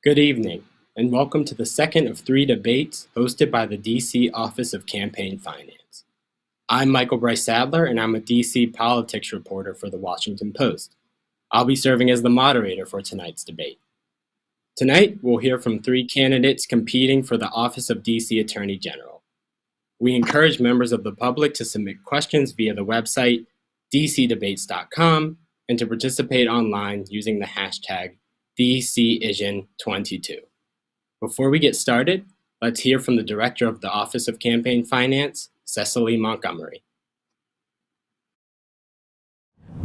Good evening, and welcome to the second of three debates hosted by the DC Office of Campaign Finance. I'm Michael Brice-Saddler, and I'm a DC politics reporter for the Washington Post. I'll be serving as the moderator for tonight's debate. Tonight, we'll hear from three candidates competing for the office of DC Attorney General. We encourage members of the public to submit questions via the website dcdebates.com and to participate online using the hashtag DCIsion22. Before we get started, let's hear from the Director of the Office of Campaign Finance, Cecily Montgomery.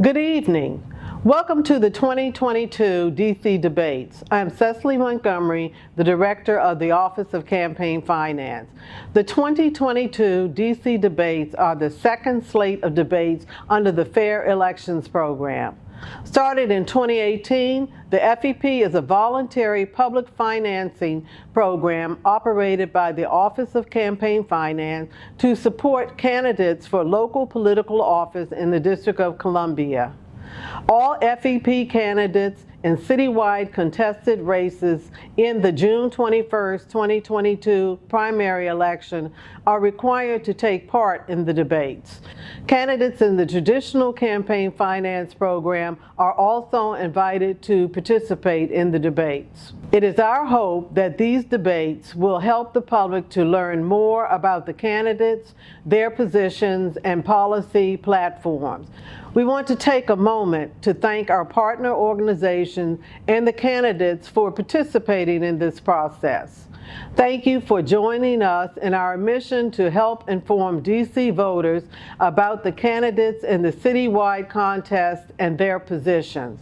Good evening. Welcome to the 2022 DC Debates. I'm Cecily Montgomery, the Director of the Office of Campaign Finance. The 2022 DC Debates are the second slate of debates under the Fair Elections Program. Started in 2018, the FEP is a voluntary public financing program operated by the Office of Campaign Finance to support candidates for local political office in the District of Columbia. All FEP candidates in citywide contested races in the June 21, 2022 primary election are required to take part in the debates. Candidates in the traditional campaign finance program are also invited to participate in the debates. It is our hope that these debates will help the public to learn more about the candidates, their positions, and policy platforms. We want to take a moment to thank our partner organizations and the candidates for participating in this process. Thank you for joining us in our mission to help inform DC voters about the candidates in the citywide contest and their positions.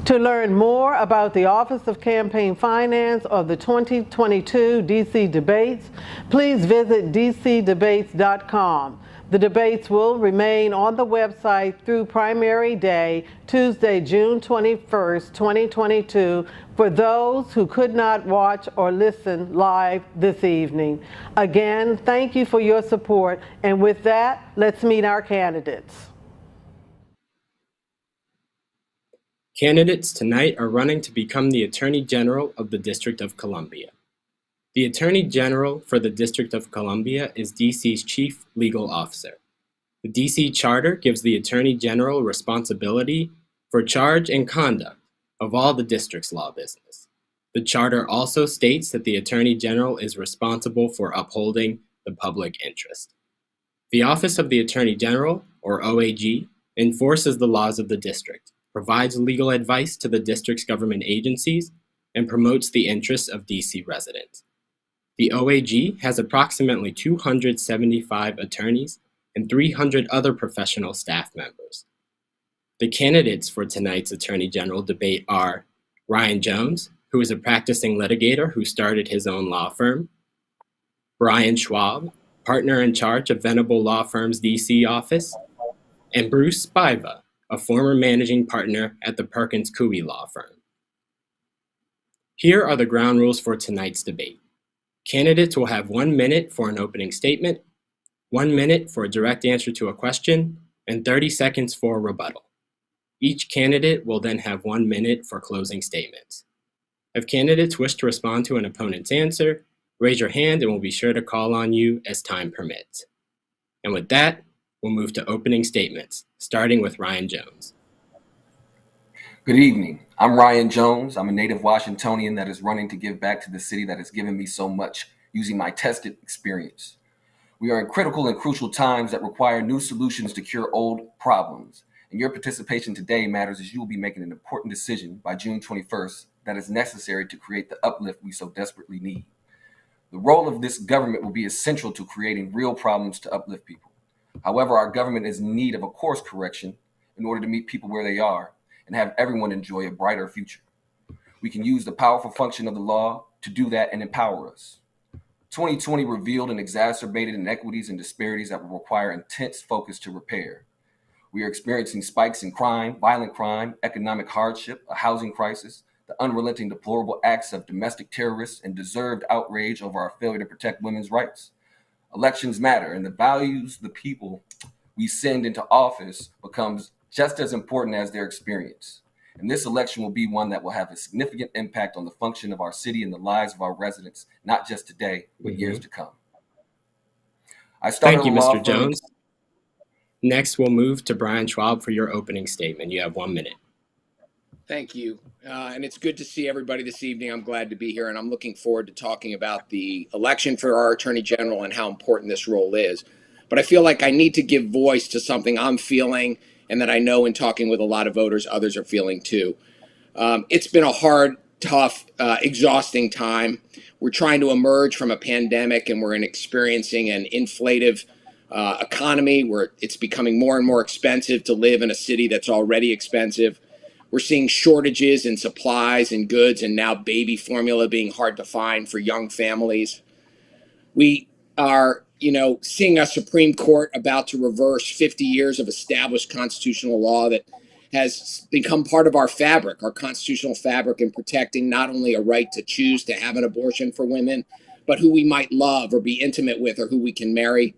To learn more about the Office of Campaign Finance or the 2022 DC Debates, please visit dcdebates.com. The debates will remain on the website through primary day, Tuesday, June 21st, 2022, for those who could not watch or listen live this evening. Again, thank you for your support, and with that, let's meet our candidates. Candidates tonight are running to become the Attorney General of the District of Columbia. The Attorney General for the District of Columbia is DC's Chief Legal Officer. The DC Charter gives the Attorney General responsibility for charge and conduct of all the district's law business. The Charter also states that the Attorney General is responsible for upholding the public interest. The Office of the Attorney General, or OAG, enforces the laws of the district, provides legal advice to the district's government agencies, and promotes the interests of DC residents. The OAG has approximately 275 attorneys and 300 other professional staff members. The candidates for tonight's Attorney General debate are Ryan Jones, who is a practicing litigator who started his own law firm, Brian Schwab, partner in charge of Venable Law Firm's DC office, and Bruce Spiva, a former managing partner at the Perkins Coie law firm. Here are the ground rules for tonight's debate. Candidates will have 1 minute for an opening statement, 1 minute for a direct answer to a question, and 30 seconds for a rebuttal. Each candidate will then have 1 minute for closing statements. If candidates wish to respond to an opponent's answer, raise your hand and we'll be sure to call on you as time permits. And with that, we'll move to opening statements, starting with Ryan Jones. Good evening. I'm Ryan Jones. I'm a native Washingtonian that is running to give back to the city that has given me so much using my tested experience. We are in critical and crucial times that require new solutions to cure old problems. And your participation today matters as you will be making an important decision by June 21st that is necessary to create the uplift we so desperately need. The role of this government will be essential to creating real problems to uplift people. However, our government is in need of a course correction in order to meet people where they are and have everyone enjoy a brighter future. We can use the powerful function of the law to do that and empower us. 2020 revealed and exacerbated inequities and disparities that will require intense focus to repair. We are experiencing spikes in crime, violent crime, economic hardship, a housing crisis, the unrelenting deplorable acts of domestic terrorists, and deserved outrage over our failure to protect women's rights. Elections matter, and the values the people we send into office becomes just as important as their experience. And this election will be one that will have a significant impact on the function of our city and the lives of our residents, not just today, but years to come. I started Thank you, a law Mr. firm. Jones. Next, we'll move to Brian Schwab for your opening statement. You have 1 minute. Thank you. And it's good to see everybody this evening. I'm glad to be here, and I'm looking forward to talking about the election for our Attorney General and how important this role is. But I feel like I need to give voice to something I'm feeling and that I know in talking with a lot of voters, others are feeling too. It's been a hard, tough, exhausting time. We're trying to emerge from a pandemic, and we're experiencing an inflative economy where it's becoming more and more expensive to live in a city that's already expensive. We're seeing shortages in supplies and goods, and now baby formula being hard to find for young families. We are, seeing a Supreme Court about to reverse 50 years of established constitutional law that has become part of our fabric, our constitutional fabric, in protecting not only a right to choose to have an abortion for women, but who we might love or be intimate with or who we can marry.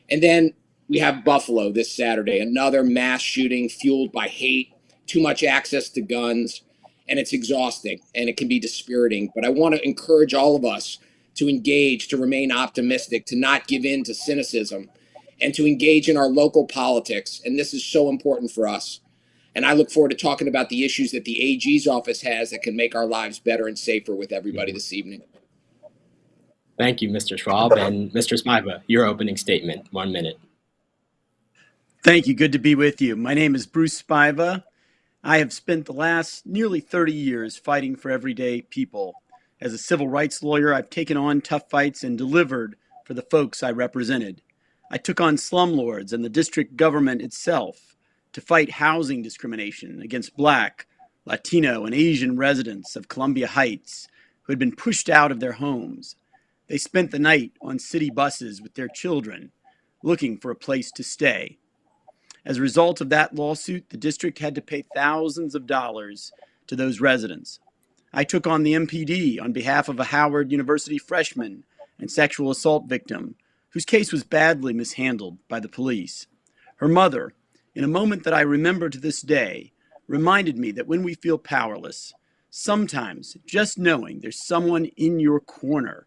And then we have Buffalo this Saturday, another mass shooting fueled by hate, too much access to guns, and it's exhausting and it can be dispiriting. But I want to encourage all of us to engage, to remain optimistic, to not give in to cynicism, and to engage in our local politics. And this is so important for us. And I look forward to talking about the issues that the AG's office has that can make our lives better and safer with everybody this evening. Thank you, Mr. Schwab. And Mr. Spiva, your opening statement, 1 minute. Thank you. Good to be with you. My name is Bruce Spiva. I have spent the last nearly 30 years fighting for everyday people. As a civil rights lawyer, I've taken on tough fights and delivered for the folks I represented. I took on slumlords and the district government itself to fight housing discrimination against Black, Latino, and Asian residents of Columbia Heights who had been pushed out of their homes. They spent the night on city buses with their children, looking for a place to stay. As a result of that lawsuit, the district had to pay thousands of dollars to those residents. I took on the MPD on behalf of a Howard University freshman and sexual assault victim whose case was badly mishandled by the police. Her mother, in a moment that I remember to this day, reminded me that when we feel powerless, sometimes just knowing there's someone in your corner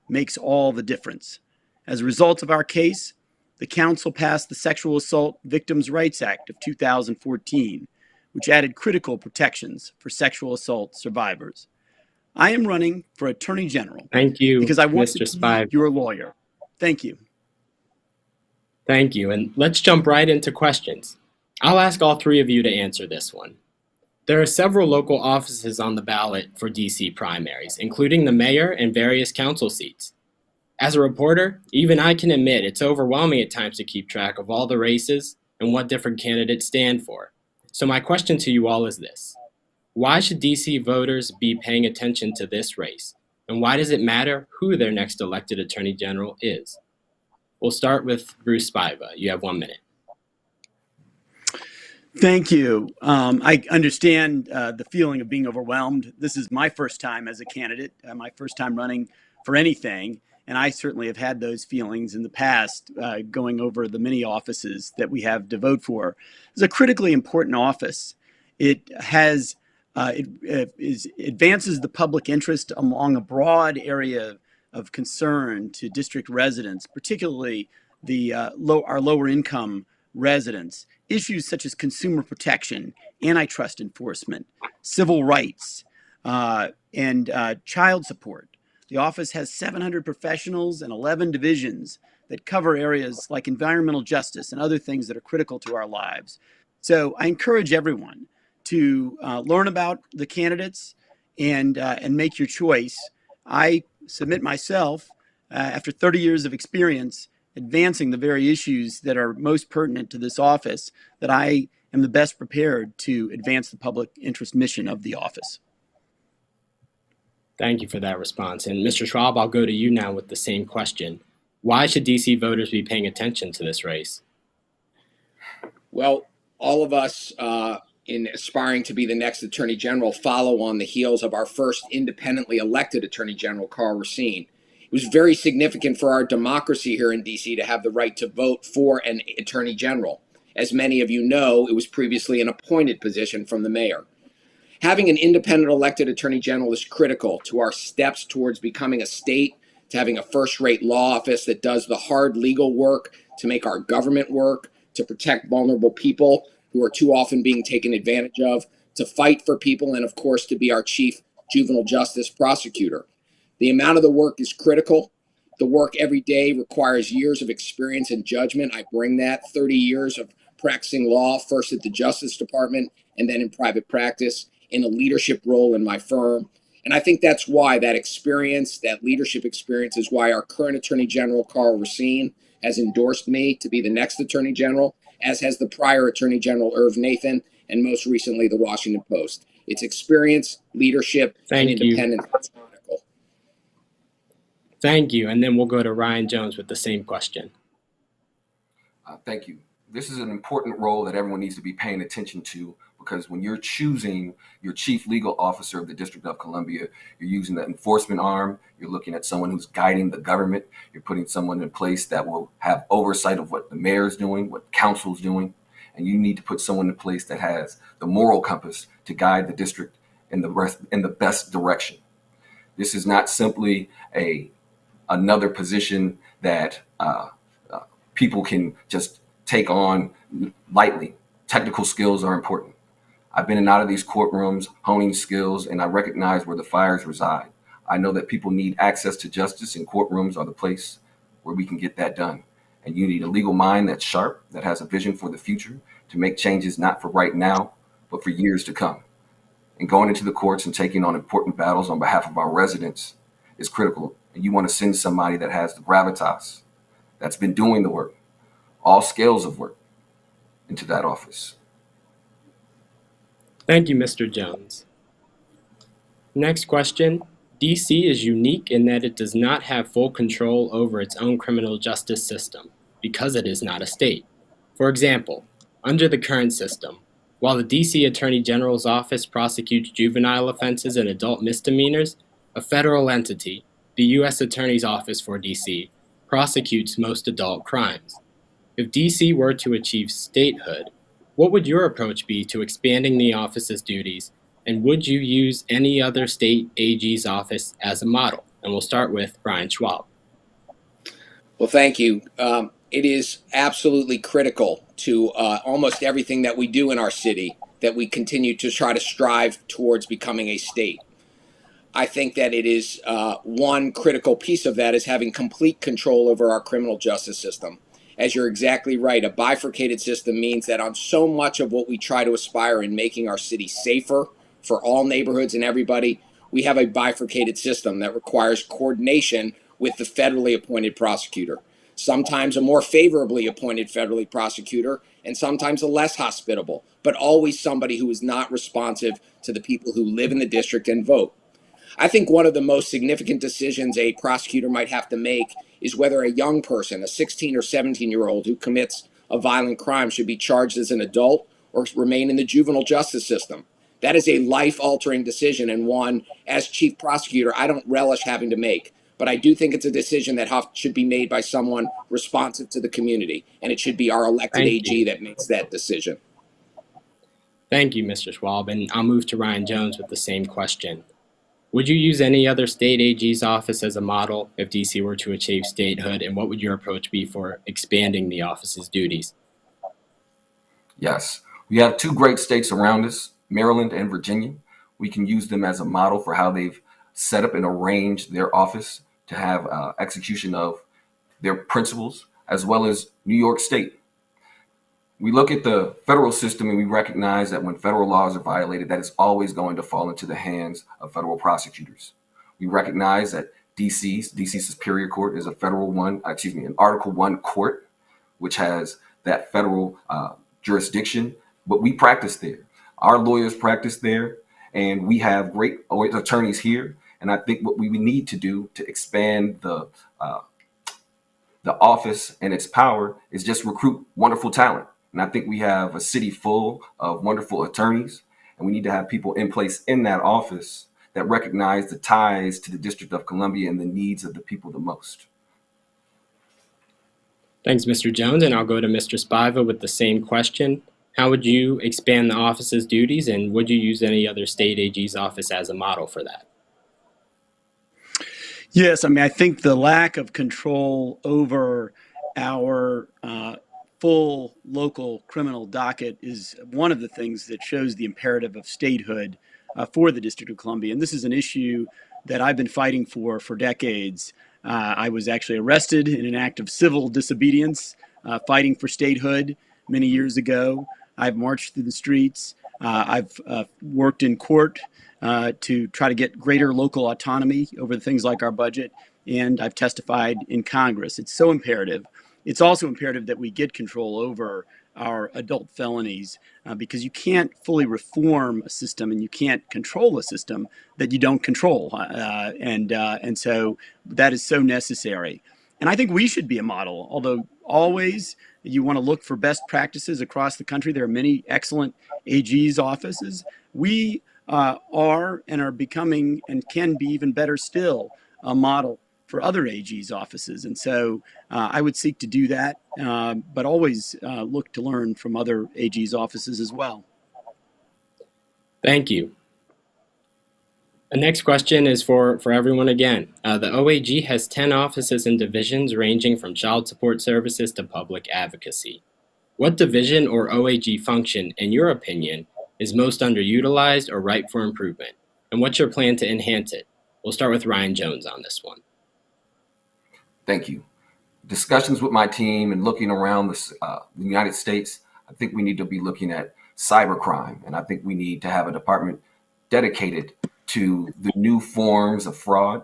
makes all the difference. As a result of our case, the council passed the Sexual Assault Victims' Rights Act of 2014, which added critical protections for sexual assault survivors. I am running for Attorney General. Thank you, because I want Mr. to Spiva. be your lawyer. Thank you. Thank you. And let's jump right into questions. I'll ask all three of you to answer this one. There are several local offices on the ballot for DC primaries, including the mayor and various council seats. As a reporter, even I can admit it's overwhelming at times to keep track of all the races and what different candidates stand for. So my question to you all is this. Why should DC voters be paying attention to this race? And why does it matter who their next elected Attorney General is? We'll start with Bruce Spiva. You have 1 minute. Thank you. I understand the feeling of being overwhelmed. This is my first time as a candidate, my first time running for anything. And I certainly have had those feelings in the past, going over the many offices that we have to vote for. It's a critically important office. It has it advances the public interest along a broad area of concern to district residents, particularly our lower income residents. Issues such as consumer protection, antitrust enforcement, civil rights, and child support. The office has 700 professionals and 11 divisions that cover areas like environmental justice and other things that are critical to our lives. So I encourage everyone to learn about the candidates and make your choice. I submit myself, after 30 years of experience, advancing the very issues that are most pertinent to this office, that I am the best prepared to advance the public interest mission of the office. Thank you for that response. And Mr. Schwab, I'll go to you now with the same question. Why should DC voters be paying attention to this race? Well, all of us in aspiring to be the next Attorney General follow on the heels of our first independently elected Attorney General, Karl Racine. It was very significant for our democracy here in DC to have the right to vote for an Attorney General. As many of you know, it was previously an appointed position from the mayor. Having an independent elected attorney general is critical to our steps towards becoming a state, to having a first-rate law office that does the hard legal work to make our government work, to protect vulnerable people who are too often being taken advantage of, to fight for people, and of course, to be our chief juvenile justice prosecutor. The amount of the work is critical. The work every day requires years of experience and judgment. I bring that 30 years of practicing law, first at the Justice Department and then in private practice, in a leadership role in my firm. And I think that's why that experience, that leadership experience, is why our current Attorney General, Carl Racine, has endorsed me to be the next Attorney General, as has the prior Attorney General, Irv Nathan, and most recently, the Washington Post. It's experience, leadership, and independence that's critical. Thank you. And then we'll go to Ryan Jones with the same question. Thank you. This is an important role that everyone needs to be paying attention to, because when you're choosing your chief legal officer of the District of Columbia, you're using the enforcement arm. You're looking at someone who's guiding the government. You're putting someone in place that will have oversight of what the mayor's doing, what council's doing. And you need to put someone in place that has the moral compass to guide the district in the best direction. This is not simply another position that people can just take on lightly. Technical skills are important. I've been in and out of these courtrooms, honing skills, and I recognize where the fires reside. I know that people need access to justice, and courtrooms are the place where we can get that done. And you need a legal mind that's sharp, that has a vision for the future, to make changes not for right now, but for years to come. And going into the courts and taking on important battles on behalf of our residents is critical. And you want to send somebody that has the gravitas, that's been doing the work, all scales of work, into that office. Thank you, Mr. Jones. Next question. DC is unique in that it does not have full control over its own criminal justice system because it is not a state. For example, under the current system, while the DC Attorney General's office prosecutes juvenile offenses and adult misdemeanors, a federal entity, the U.S. Attorney's Office for DC, prosecutes most adult crimes. If DC were to achieve statehood, what would your approach be to expanding the office's duties, and would you use any other state AG's office as a model? And we'll start with Brian Schwab. Well, thank you. It is absolutely critical to almost everything that we do in our city that we continue to try to strive towards becoming a state. I think that it is one critical piece of that is having complete control over our criminal justice system. As you're exactly right, a bifurcated system means that on so much of what we try to aspire in making our city safer for all neighborhoods and everybody, we have a bifurcated system that requires coordination with the federally appointed prosecutor. Sometimes a more favorably appointed federally prosecutor, and sometimes a less hospitable, but always somebody who is not responsive to the people who live in the district and vote. I think one of the most significant decisions a prosecutor might have to make is whether a young person, a 16 or 17-year-old who commits a violent crime, should be charged as an adult or remain in the juvenile justice system. That is a life-altering decision, and one, as chief prosecutor, I don't relish having to make. But I do think it's a decision that should be made by someone responsive to the community, and it should be our elected AG that makes that decision. Thank you, Mr. Schwab, and I'll move to Ryan Jones with the same question. Would you use any other state AG's office as a model if DC were to achieve statehood, and what would your approach be for expanding the office's duties? Yes, we have two great states around us, Maryland and Virginia. We can use them as a model for how they've set up and arranged their office to have execution of their principles, as well as New York State. We look at the federal system and we recognize that when federal laws are violated, that is always going to fall into the hands of federal prosecutors. We recognize that DC Superior Court is an Article 1 court, which has that federal jurisdiction, but we practice there. Our lawyers practice there, and we have great attorneys here. And I think what we need to do to expand the office and its power is just recruit wonderful talent. And I think we have a city full of wonderful attorneys, and we need to have people in place in that office that recognize the ties to the District of Columbia and the needs of the people the most. Thanks, Mr. Jones, and I'll go to Mr. Spiva with the same question. How would you expand the office's duties, and would you use any other state AG's office as a model for that? Yes, I mean, I think the lack of control over our full local criminal docket is one of the things that shows the imperative of statehood for the District of Columbia. And this is an issue that I've been fighting for decades. I was actually arrested in an act of civil disobedience, fighting for statehood many years ago. I've marched through the streets. I've worked in court to try to get greater local autonomy over things like our budget, and I've testified in Congress. It's so imperative. It's also imperative that we get control over our adult felonies because you can't fully reform a system and you can't control a system that you don't control. And so that is so necessary. And I think we should be a model, although always you want to look for best practices across the country. There are many excellent AG's offices. We are and are becoming and can be even better still a model for other AG's offices. And so I would seek to do that, but always look to learn from other AG's offices as well. Thank you. The next question is for everyone again. The OAG has 10 offices and divisions ranging from child support services to public advocacy. What division or OAG function, in your opinion, is most underutilized or ripe for improvement? And what's your plan to enhance it? We'll start with Ryan Jones on this one. Thank you. Discussions with my team and looking around the United States, I think we need to be looking at cybercrime. And I think we need to have a department dedicated to the new forms of fraud,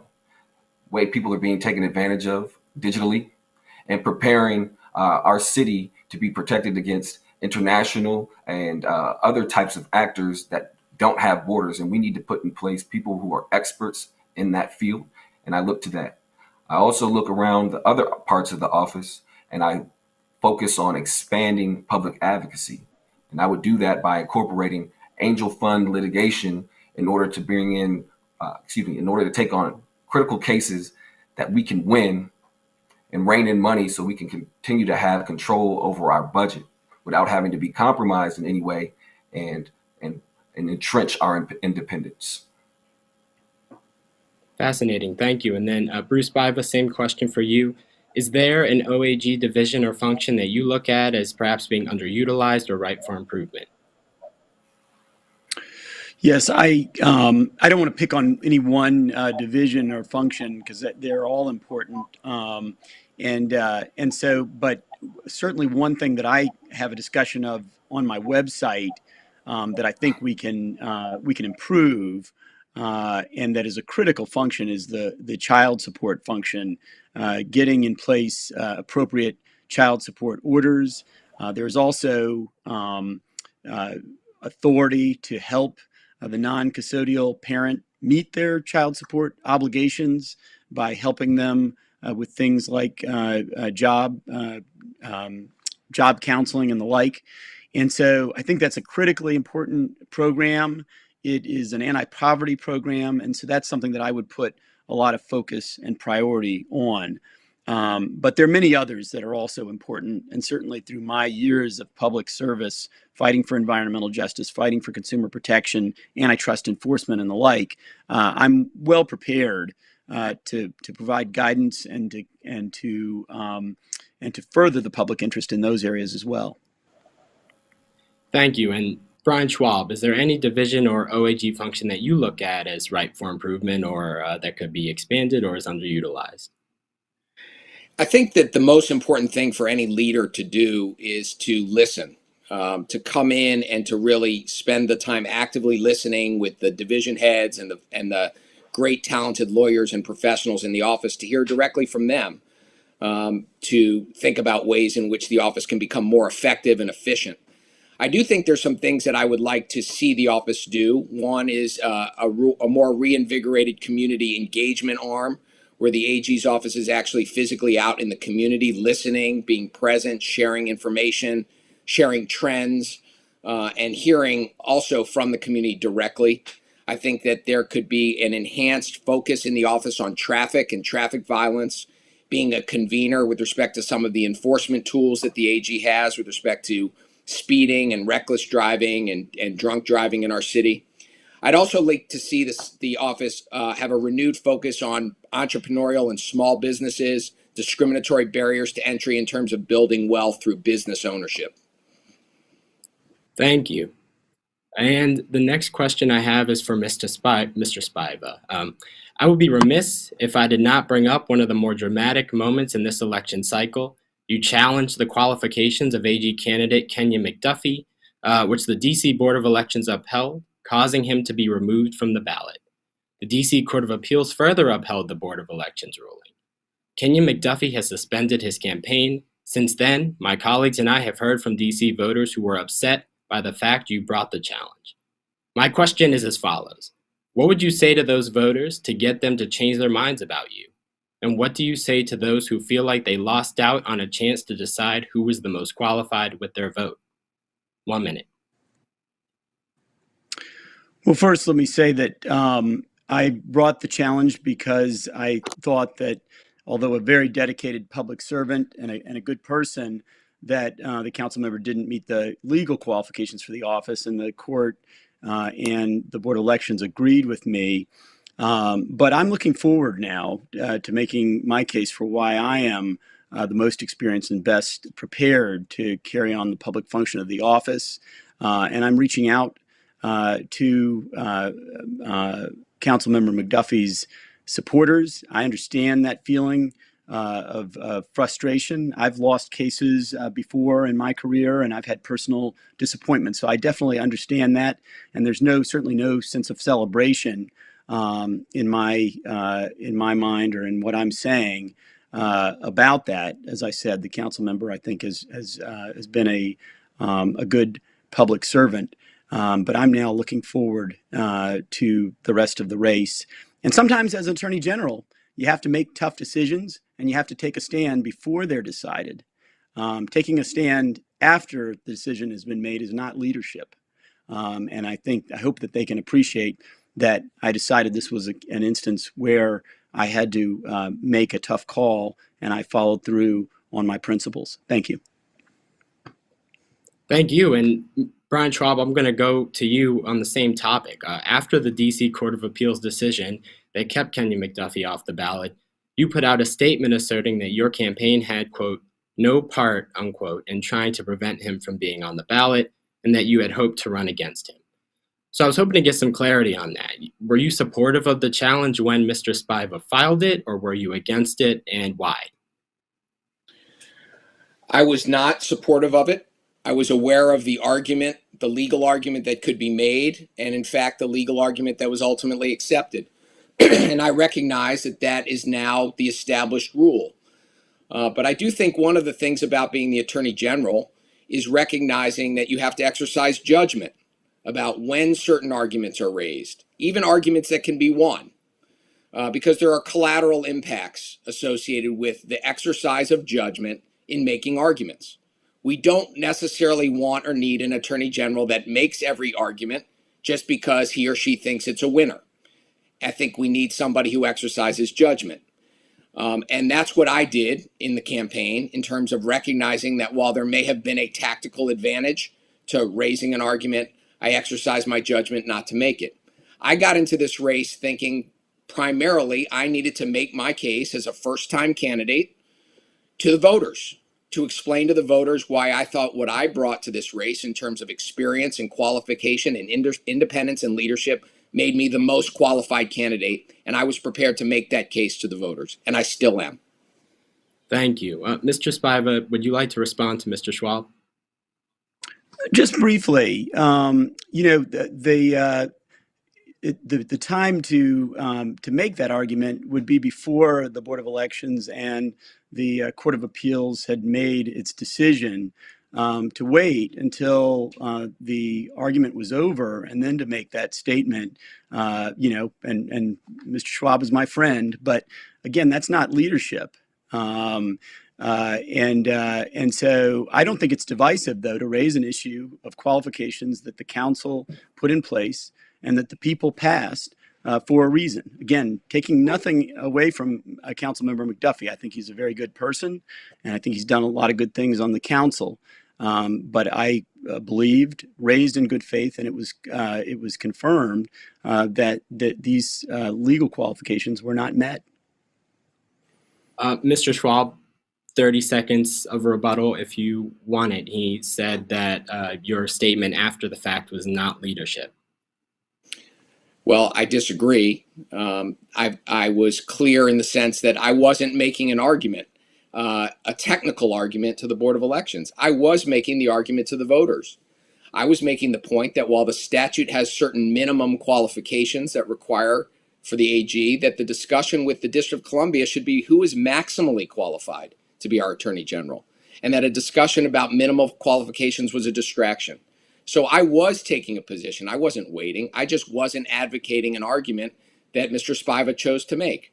way people are being taken advantage of digitally, and preparing our city to be protected against international and other types of actors that don't have borders. And we need to put in place people who are experts in that field. And I look to that. I also look around the other parts of the office and I focus on expanding public advocacy. And I would do that by incorporating angel fund litigation in order to bring in, in order to take on critical cases that we can win and rein in money so we can continue to have control over our budget without having to be compromised in any way and entrench our independence. Fascinating, thank you. And then Bruce Spiva, same question for you. Is there an OAG division or function that you look at as perhaps being underutilized or ripe for improvement? Yes, I don't want to pick on any one division or function because they're all important. And so, but certainly one thing that I have a discussion of on my website that I think we can improve, and that is a critical function, is the child support function, getting in place appropriate child support orders. There's also authority to help the non-custodial parent meet their child support obligations by helping them with things like job counseling and the like. And so I think that's a critically important program. It is an anti-poverty program. And so that's something that I would put a lot of focus and priority on. But there are many others that are also important. And certainly through my years of public service, fighting for environmental justice, fighting for consumer protection, antitrust enforcement, and the like, I'm well prepared to provide guidance and to further the public interest in those areas as well. Thank you. And Brian Schwalb, is there any division or OAG function that you look at as ripe for improvement or that could be expanded or is underutilized? I think that the most important thing for any leader to do is to listen, to come in and to really spend the time actively listening with the division heads and the great talented lawyers and professionals in the office to hear directly from them, to think about ways in which the office can become more effective and efficient. I do think there's some things that I would like to see the office do. One is a more reinvigorated community engagement arm, where the AG's office is actually physically out in the community, listening, being present, sharing information, sharing trends, and hearing also from the community directly. I think that there could be an enhanced focus in the office on traffic and traffic violence, being a convener with respect to some of the enforcement tools that the AG has with respect to speeding and reckless driving and drunk driving in our city. I'd also like to see the office have a renewed focus on entrepreneurial and small businesses, discriminatory barriers to entry in terms of building wealth through business ownership. Thank you. And the next question I have is for Mr. Spiva. I would be remiss if I did not bring up one of the more dramatic moments in this election cycle. You challenged the qualifications of AG candidate Kenya McDuffie, which the DC Board of Elections upheld, causing him to be removed from the ballot. The DC Court of Appeals further upheld the Board of Elections ruling. Kenya McDuffie has suspended his campaign. Since then, my colleagues and I have heard from DC voters who were upset by the fact you brought the challenge. My question is as follows. What would you say to those voters to get them to change their minds about you? And what do you say to those who feel like they lost out on a chance to decide who was the most qualified with their vote? 1 minute. Well, first, let me say that I brought the challenge because I thought that although a very dedicated public servant and a good person, that the council member didn't meet the legal qualifications for the office, and the court and the Board of Elections agreed with me. But I'm looking forward now to making my case for why I am the most experienced and best prepared to carry on the public function of the office. And I'm reaching out to Councilmember McDuffie's supporters. I understand that feeling of frustration. I've lost cases before in my career, and I've had personal disappointment. So I definitely understand that. And there's certainly no sense of celebration in my mind or in what I'm saying about that. As I said, the council member, I think, has been a good public servant. But I'm now looking forward to the rest of the race. And sometimes as Attorney General, you have to make tough decisions and you have to take a stand before they're decided. Taking a stand after the decision has been made is not leadership. And I hope that they can appreciate that I decided this was an instance where I had to make a tough call and I followed through on my principles. Thank you. Thank you. And Brian Schwab, I'm going to go to you on the same topic. After the DC Court of Appeals decision that kept Kenya McDuffie off the ballot, you put out a statement asserting that your campaign had, quote, no part, unquote, in trying to prevent him from being on the ballot, and that you had hoped to run against him. So I was hoping to get some clarity on that. Were you supportive of the challenge when Mr. Spiva filed it, or were you against it, and why? I was not supportive of it. I was aware of the argument, the legal argument that could be made, and in fact, the legal argument that was ultimately accepted. And I recognize that that is now the established rule. But I do think one of the things about being the Attorney General is recognizing that you have to exercise judgment about when certain arguments are raised, even arguments that can be won, because there are collateral impacts associated with the exercise of judgment in making arguments. We don't necessarily want or need an Attorney General that makes every argument just because he or she thinks it's a winner. I think we need somebody who exercises judgment. And that's what I did in the campaign in terms of recognizing that while there may have been a tactical advantage to raising an argument, I exercised my judgment not to make it. I got into this race thinking primarily I needed to make my case as a first-time candidate to the voters, to explain to the voters why I thought what I brought to this race in terms of experience and qualification and independence and leadership made me the most qualified candidate. And I was prepared to make that case to the voters, and I still am. Thank you. Mr. Spiva, would you like to respond to Mr. Schwab? Just briefly, the time to make that argument would be before the Board of Elections and the Court of Appeals had made its decision. To wait until the argument was over and then to make that statement, and Mr. Schwab is my friend, but again, that's not leadership. And so I don't think it's divisive, though, to raise an issue of qualifications that the council put in place and that the people passed for a reason. Again, taking nothing away from Councilmember McDuffie. I think he's a very good person, and I think he's done a lot of good things on the council. But I believed, raised in good faith, and it was confirmed that these legal qualifications were not met. Mr. Schwab, 30 seconds of rebuttal if you want it. He said that your statement after the fact was not leadership. Well, I disagree. I was clear in the sense that I wasn't making an argument, a technical argument to the Board of Elections. I was making the argument to the voters. I was making the point that while the statute has certain minimum qualifications that require for the AG, that the discussion with the District of Columbia should be who is maximally qualified to be our Attorney General, and that a discussion about minimal qualifications was a distraction. So I was taking a position. I wasn't waiting. I just wasn't advocating an argument that Mr. Spiva chose to make.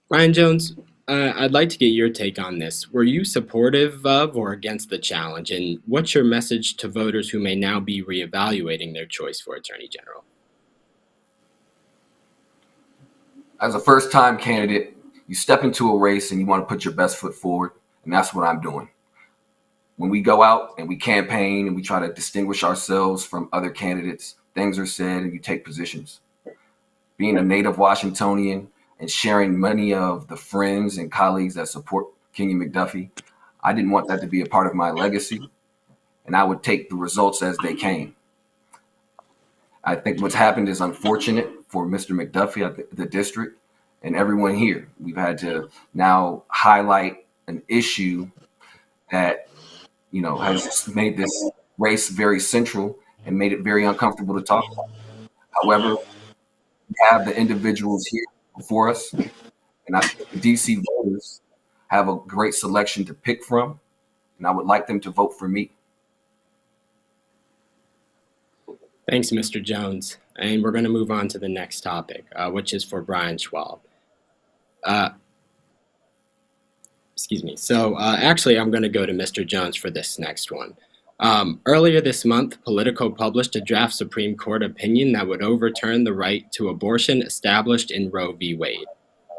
Ryan Jones, I'd like to get your take on this. Were you supportive of or against the challenge? And what's your message to voters who may now be reevaluating their choice for Attorney General? As a first-time candidate, you step into a race and you want to put your best foot forward, and that's what I'm doing. When we go out and we campaign and we try to distinguish ourselves from other candidates, things are said and you take positions. Being a native Washingtonian and sharing many of the friends and colleagues that support Kenyon McDuffie, I didn't want that to be a part of my legacy, and I would take the results as they came. I think what's happened is unfortunate for Mr. McDuffie at the district and everyone here. We've had to now highlight an issue that has made this race very central and made it very uncomfortable to talk about. However, we have the individuals here before us, and I think the DC voters have a great selection to pick from, and I would like them to vote for me. Thanks, Mr. Jones. And we're going to move on to the next topic, which is for Brian Schwalb. Excuse me. So actually, I'm going to go to Mr. Jones for this next one. Earlier this month, Politico published a draft Supreme Court opinion that would overturn the right to abortion established in Roe v. Wade.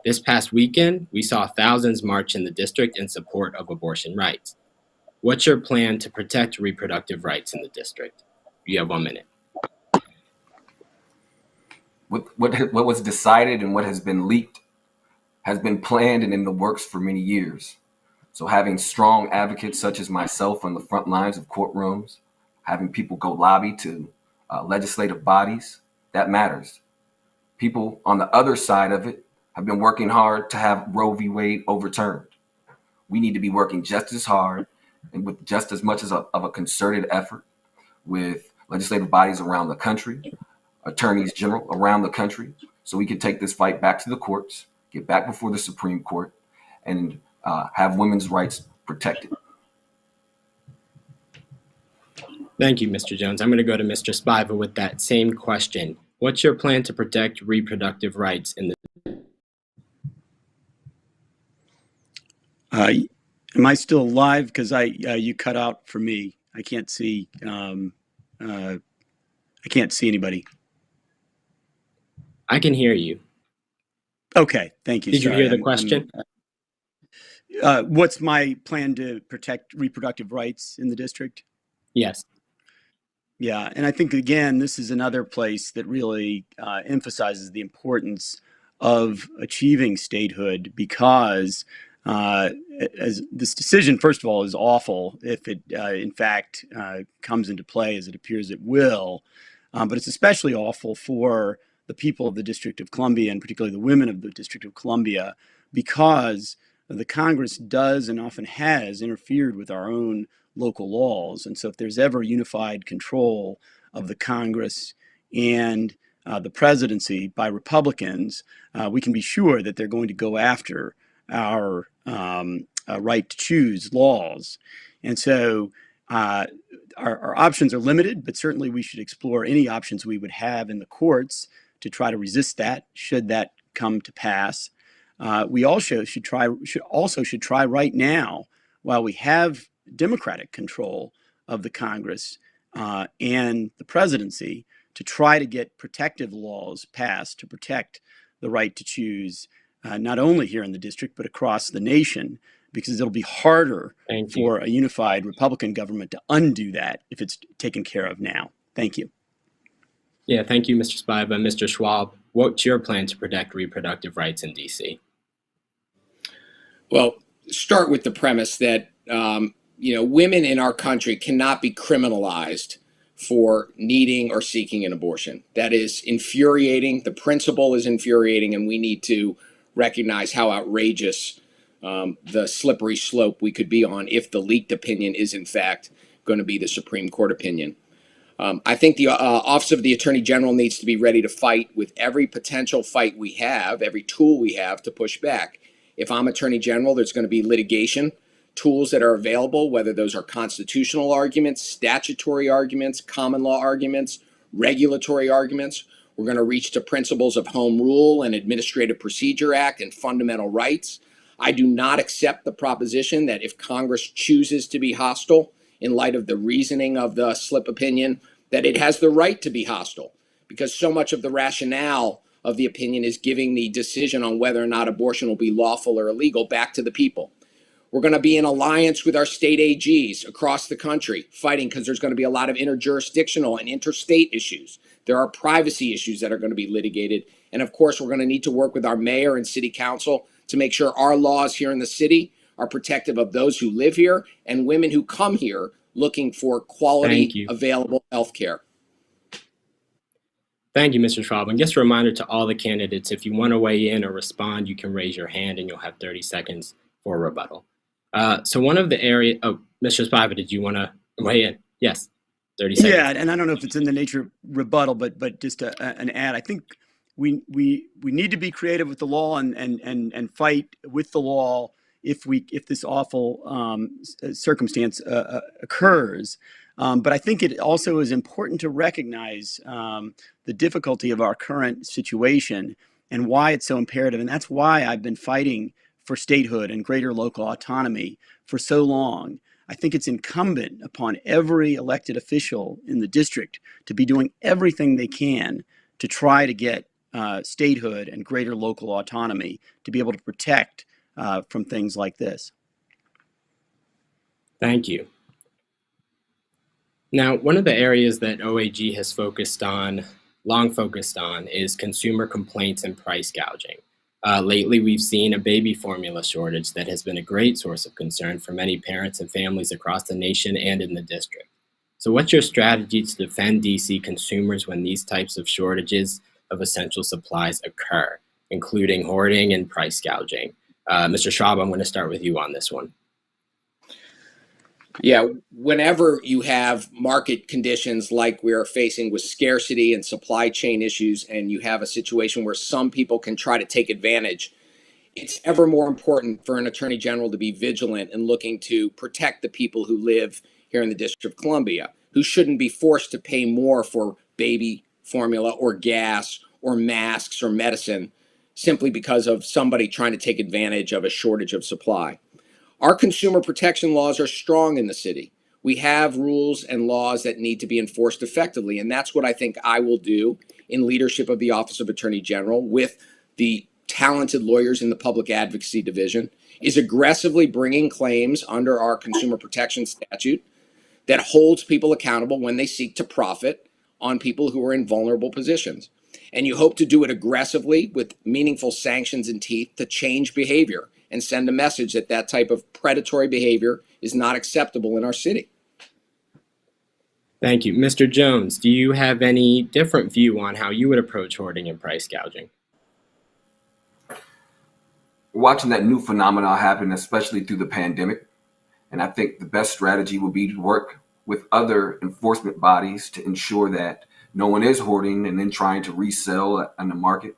This past weekend, we saw thousands march in the district in support of abortion rights. What's your plan to protect reproductive rights in the district? You have 1 minute. What was decided and what has been leaked has been planned and in the works for many years. So having strong advocates such as myself on the front lines of courtrooms, having people go lobby to legislative bodies, that matters. People on the other side of it have been working hard to have Roe v. Wade overturned. We need to be working just as hard and with just as much of a concerted effort with legislative bodies around the country, attorneys general around the country, so we can take this fight back to the courts, get back before the Supreme Court, and have women's rights protected. Thank you, Mr. Jones. I'm going to go to Mr. Spiva with that same question. What's your plan to protect reproductive rights in the... Am I still live? Because you cut out for me. I can't see. I can't see anybody. I can hear you. Okay, thank you. Did you hear the question? What's my plan to protect reproductive rights in the district? Yes. Yeah, and I think, again, this is another place that really emphasizes the importance of achieving statehood, because as this decision, first of all, is awful if it, in fact, comes into play, as it appears it will. But it's especially awful for the people of the District of Columbia, and particularly the women of the District of Columbia, because the Congress does and often has interfered with our own local laws. And so if there's ever unified control of the Congress and the presidency by Republicans, we can be sure that they're going to go after our right to choose laws. And so our options are limited, but certainly we should explore any options we would have in the courts to try to resist that, should that come to pass. We also should try right now, while we have Democratic control of the Congress and the presidency, to try to get protective laws passed to protect the right to choose, not only here in the district, but across the nation, because it'll be harder Thank you. for a unified Republican government to undo that if it's taken care of now. Thank you. Yeah, thank you, Mr. Spiva. Mr. Schwab, what's your plan to protect reproductive rights in D.C.? Well, start with the premise that women in our country cannot be criminalized for needing or seeking an abortion. That is infuriating. The principle is infuriating, and we need to recognize how outrageous the slippery slope we could be on if the leaked opinion is in fact going to be the Supreme Court opinion. I think the Office of the Attorney General needs to be ready to fight with every potential fight we have, every tool we have to push back. If I'm Attorney General, there's going to be litigation tools that are available, whether those are constitutional arguments, statutory arguments, common law arguments, regulatory arguments. We're going to reach to principles of Home Rule and Administrative Procedure Act and fundamental rights. I do not accept the proposition that if Congress chooses to be hostile, in light of the reasoning of the slip opinion, that it has the right to be hostile, because so much of the rationale of the opinion is giving the decision on whether or not abortion will be lawful or illegal back to the people. We're going to be in alliance with our state AGs across the country, fighting because there's going to be a lot of interjurisdictional and interstate issues. There are privacy issues that are going to be litigated. And of course, we're going to need to work with our mayor and city council to make sure our laws here in the city are protective of those who live here and women who come here looking for quality, available health care. Thank you, Mr. Schwab. And just a reminder to all the candidates, if you want to weigh in or respond, you can raise your hand and you'll have 30 seconds for a rebuttal. So one of the areas, Mr. Spiva, did you want to weigh in? Yes, 30 seconds. Yeah, and I don't know if it's in the nature of rebuttal, but just an ad. I think we need to be creative with the law and fight with the law if this awful circumstance occurs. But I think it also is important to recognize the difficulty of our current situation and why it's so imperative. And that's why I've been fighting for statehood and greater local autonomy for so long. I think it's incumbent upon every elected official in the district to be doing everything they can to try to get statehood and greater local autonomy to be able to protect from things like this. Thank you. Now, one of the areas that OAG has long focused on, is consumer complaints and price gouging. Lately, we've seen a baby formula shortage that has been a great source of concern for many parents and families across the nation and in the district. So what's your strategy to defend DC consumers when these types of shortages of essential supplies occur, including hoarding and price gouging? Mr. Schwab, I'm going to start with you on this one. Yeah, whenever you have market conditions like we are facing with scarcity and supply chain issues, and you have a situation where some people can try to take advantage, it's ever more important for an attorney general to be vigilant and looking to protect the people who live here in the District of Columbia, who shouldn't be forced to pay more for baby formula or gas or masks or medicine simply because of somebody trying to take advantage of a shortage of supply. Our consumer protection laws are strong in the city. We have rules and laws that need to be enforced effectively, and that's what I think I will do in leadership of the Office of Attorney General with the talented lawyers in the Public Advocacy Division, is aggressively bringing claims under our consumer protection statute that holds people accountable when they seek to profit on people who are in vulnerable positions. And you hope to do it aggressively with meaningful sanctions and teeth to change behavior and send a message that that type of predatory behavior is not acceptable in our city. Thank you. Mr. Jones, do you have any different view on how you would approach hoarding and price gouging? We're watching that new phenomenon happen, especially through the pandemic. And I think the best strategy will be to work with other enforcement bodies to ensure that no one is hoarding and then trying to resell on the market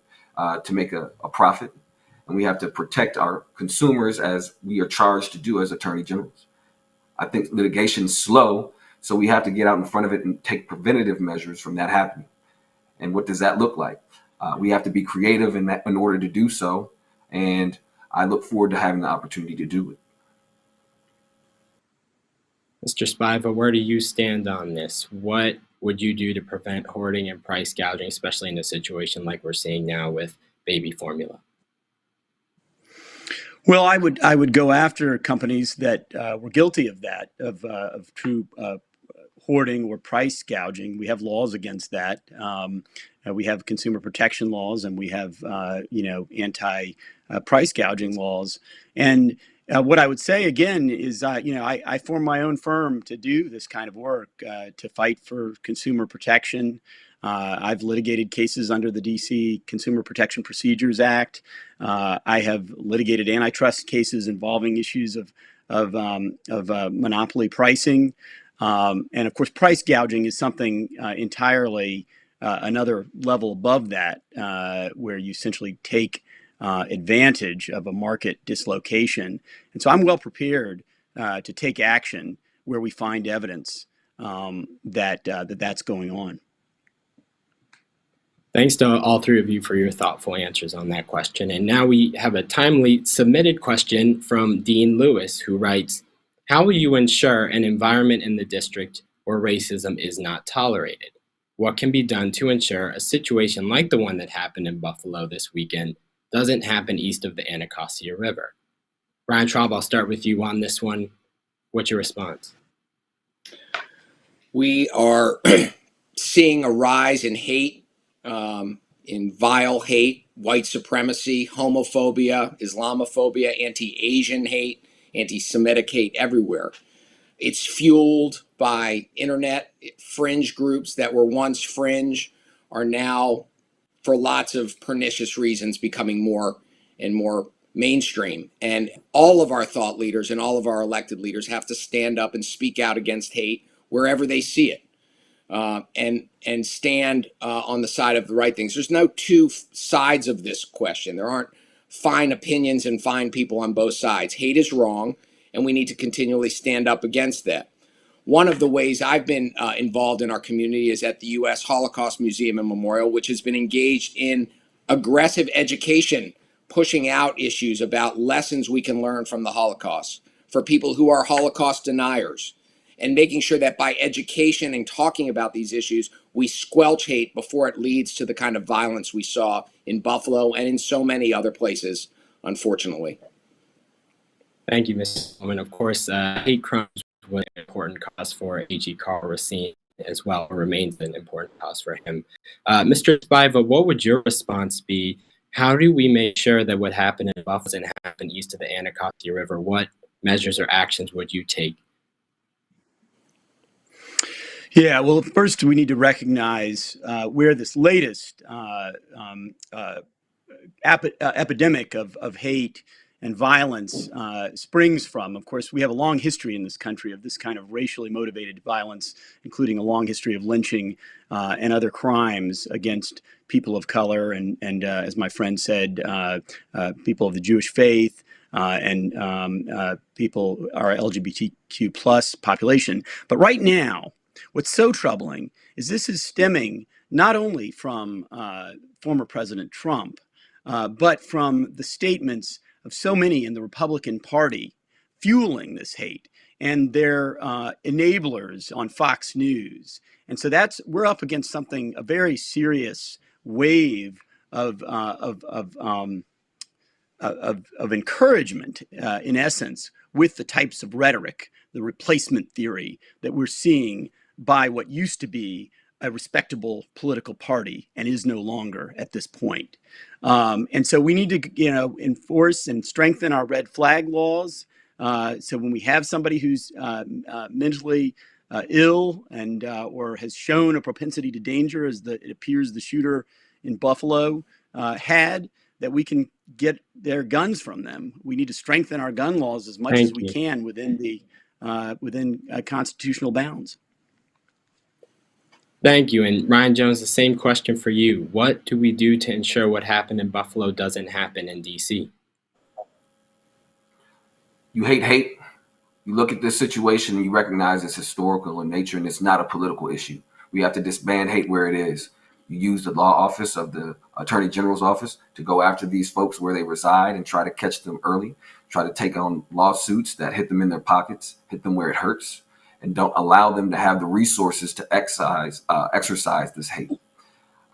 to make a profit. And we have to protect our consumers as we are charged to do as attorney generals. I think litigation is slow, so we have to get out in front of it and take preventative measures from that happening. And what does that look like? We have to be creative in order to do so. And I look forward to having the opportunity to do it. Mr. Spiva, where do you stand on this? What would you do to prevent hoarding and price gouging, especially in a situation like we're seeing now with baby formula? Well, I would go after companies that were guilty of that, of true hoarding or price gouging. We have laws against that. We have consumer protection laws, and we have anti price gouging laws. And what I would say again is, I formed my own firm to do this kind of work, to fight for consumer protection. I've litigated cases under the DC Consumer Protection Procedures Act. I have litigated antitrust cases involving issues of monopoly pricing. And of course, price gouging is something entirely another level above that, where you essentially take advantage of a market dislocation. And so I'm well prepared to take action where we find evidence that's going on. Thanks to all three of you for your thoughtful answers on that question. And now we have a timely submitted question from Dean Lewis, who writes, how will you ensure an environment in the district where racism is not tolerated? What can be done to ensure a situation like the one that happened in Buffalo this weekend doesn't happen east of the Anacostia River? Brian Schwab, I'll start with you on this one. What's your response? We are seeing a rise in hate, in vile hate, white supremacy, homophobia, Islamophobia, anti-Asian hate, anti-Semitic hate everywhere. It's fueled by internet fringe groups that were once fringe, are now, for lots of pernicious reasons, becoming more and more mainstream. And all of our thought leaders and all of our elected leaders have to stand up and speak out against hate wherever they see it. And stand on the side of the right things. There's no two sides of this question. There aren't fine opinions and fine people on both sides. Hate is wrong, and we need to continually stand up against that. One of the ways I've been involved in our community is at the U.S. Holocaust Museum and Memorial, which has been engaged in aggressive education, pushing out issues about lessons we can learn from the Holocaust for people who are Holocaust deniers, and making sure that by education and talking about these issues, we squelch hate before it leads to the kind of violence we saw in Buffalo and in so many other places, unfortunately. Thank you, Mr. Coleman. Of course, hate crimes was an important cause for A.G. Carl Racine as well, remains an important cause for him. Mr. Spiva, what would your response be? How do we make sure that what happened in Buffalo doesn't happen east of the Anacostia River? What measures or actions would you take? Yeah, well, first we need to recognize where this latest epidemic of hate and violence springs from. Of course, we have a long history in this country of this kind of racially motivated violence, including a long history of lynching and other crimes against people of color and as my friend said, people of the Jewish faith. And people, our LGBTQ plus population. But right now, what's so troubling is this is stemming not only from former President Trump, but from the statements of so many in the Republican Party fueling this hate and their enablers on Fox News. And so we're up against something, a very serious wave of encouragement, in essence, with the types of rhetoric, the replacement theory that we're seeing by what used to be a respectable political party and is no longer at this point. And so we need to, enforce and strengthen our red flag laws. So when we have somebody who's mentally ill and or has shown a propensity to danger, as it appears the shooter in Buffalo had, that we can get their guns from them. We need to strengthen our gun laws as much as we can within constitutional bounds. Thank you. And Ryan Jones, the same question for you. What do we do to ensure what happened in Buffalo doesn't happen in DC? You hate hate. You look at this situation and you recognize it's historical in nature and it's not a political issue. We have to disband hate where it is. You use the law office of the Attorney General's office to go after these folks where they reside and try to catch them early, try to take on lawsuits that hit them in their pockets, hit them where it hurts, and don't allow them to have the resources to exercise this hate.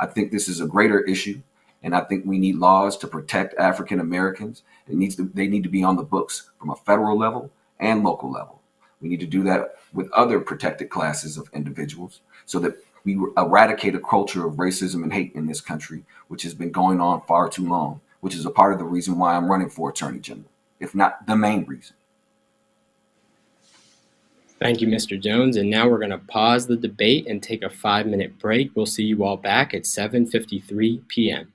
I think this is a greater issue, And I think we need laws to protect African Americans. They need to be on the books from a federal level and local level. We need to do that with other protected classes of individuals so that we eradicate a culture of racism and hate in this country, which has been going on far too long, which is a part of the reason why I'm running for Attorney General, if not the main reason. Thank you, Mr. Jones. And now we're going to pause the debate and take a 5-minute break. We'll see you all back at 7:53 p.m.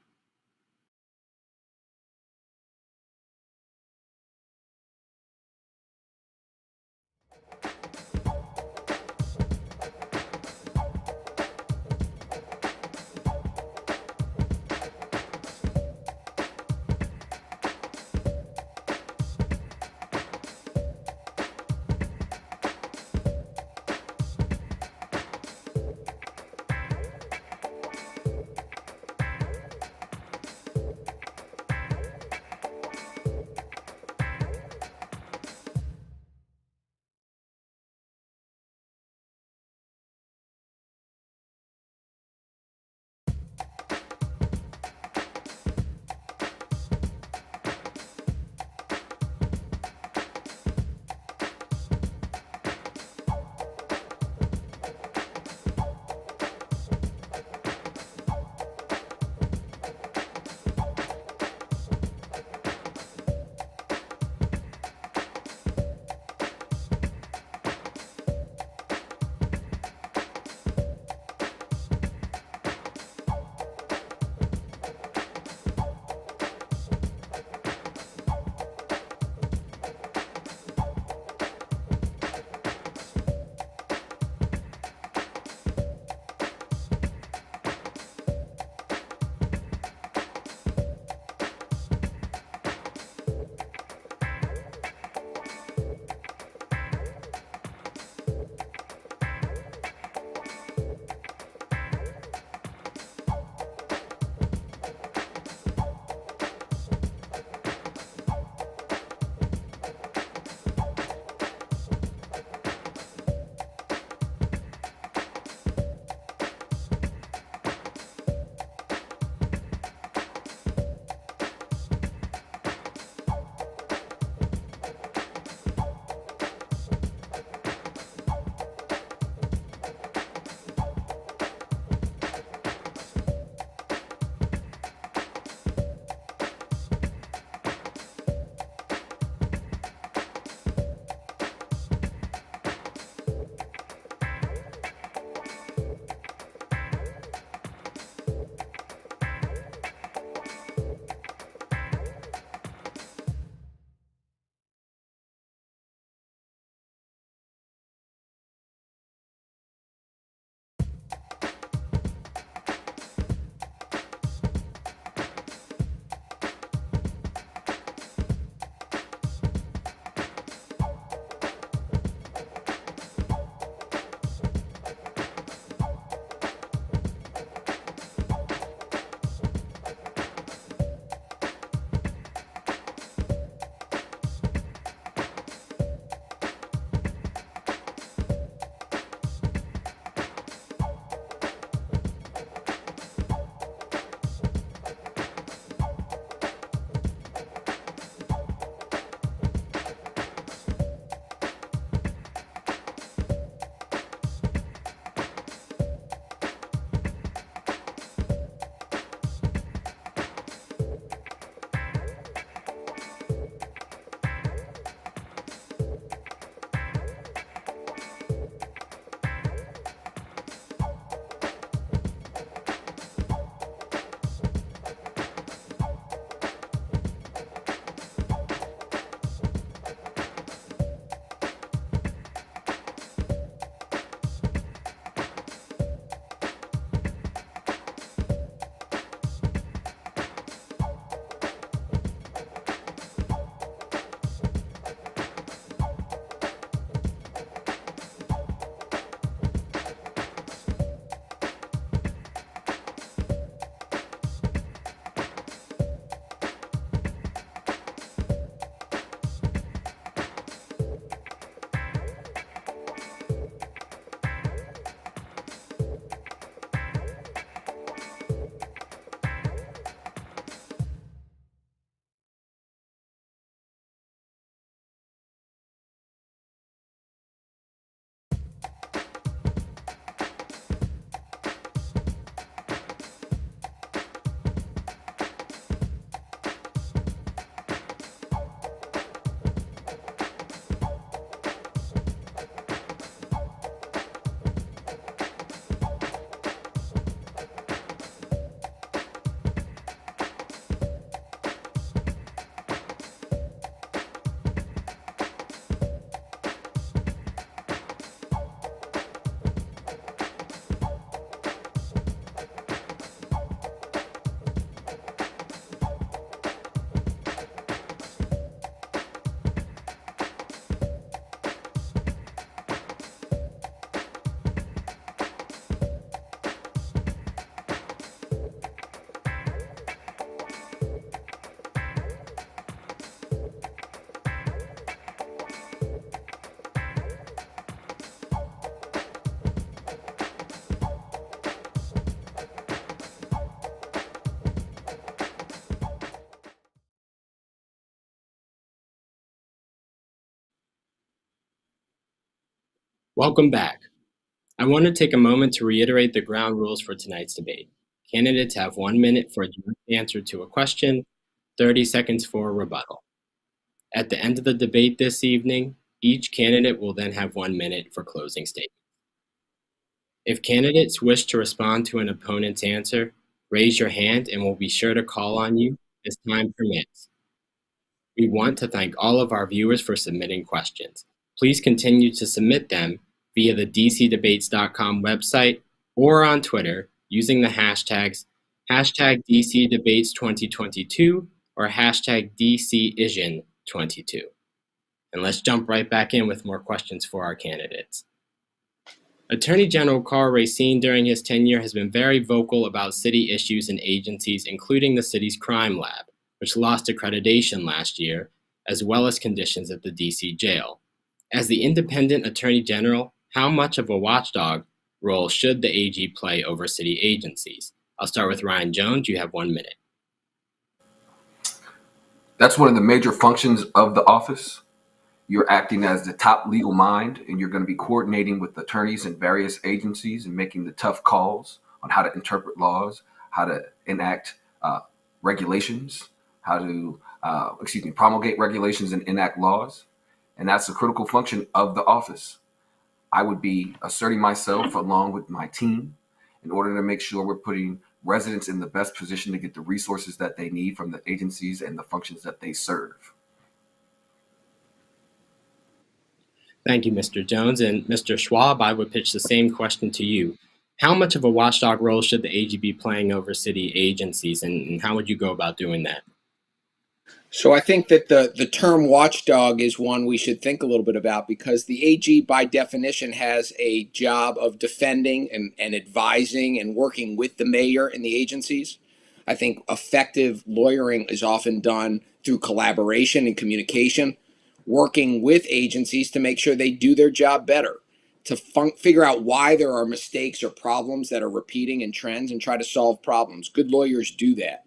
Welcome back. I want to take a moment to reiterate the ground rules for tonight's debate. Candidates have 1 minute for a direct answer to a question, 30 seconds for a rebuttal. At the end of the debate this evening, each candidate will then have 1 minute for closing statements. If candidates wish to respond to an opponent's answer, raise your hand and we'll be sure to call on you as time permits. We want to thank all of our viewers for submitting questions. Please continue to submit them via the dcdebates.com website or on Twitter using the hashtags hashtag DCDebates2022 or hashtag DCIsion22. And let's jump right back in with more questions for our candidates. Attorney General Karl Racine during his tenure has been very vocal about city issues and agencies, including the city's crime lab, which lost accreditation last year, as well as conditions at the DC jail. As the independent Attorney General, how much of a watchdog role should the AG play over city agencies? I'll start with Ryan Jones. You have 1 minute. That's one of the major functions of the office. You're acting as the top legal mind, and you're going to be coordinating with attorneys in various agencies and making the tough calls on how to interpret laws, how to enact regulations, how to promulgate regulations and enact laws. And that's a critical function of the office. I would be asserting myself along with my team in order to make sure we're putting residents in the best position to get the resources that they need from the agencies and the functions that they serve. Thank you, Mr. Jones. And Mr. Schwab, I would pitch the same question to you. How much of a watchdog role should the AG be playing over city agencies, and how would you go about doing that? So I think that the term watchdog is one we should think a little bit about, because the AG by definition has a job of defending and advising and working with the mayor and the agencies. I think effective lawyering is often done through collaboration and communication, working with agencies to make sure they do their job better, to figure out why there are mistakes or problems that are repeating in trends and try to solve problems. Good lawyers do that.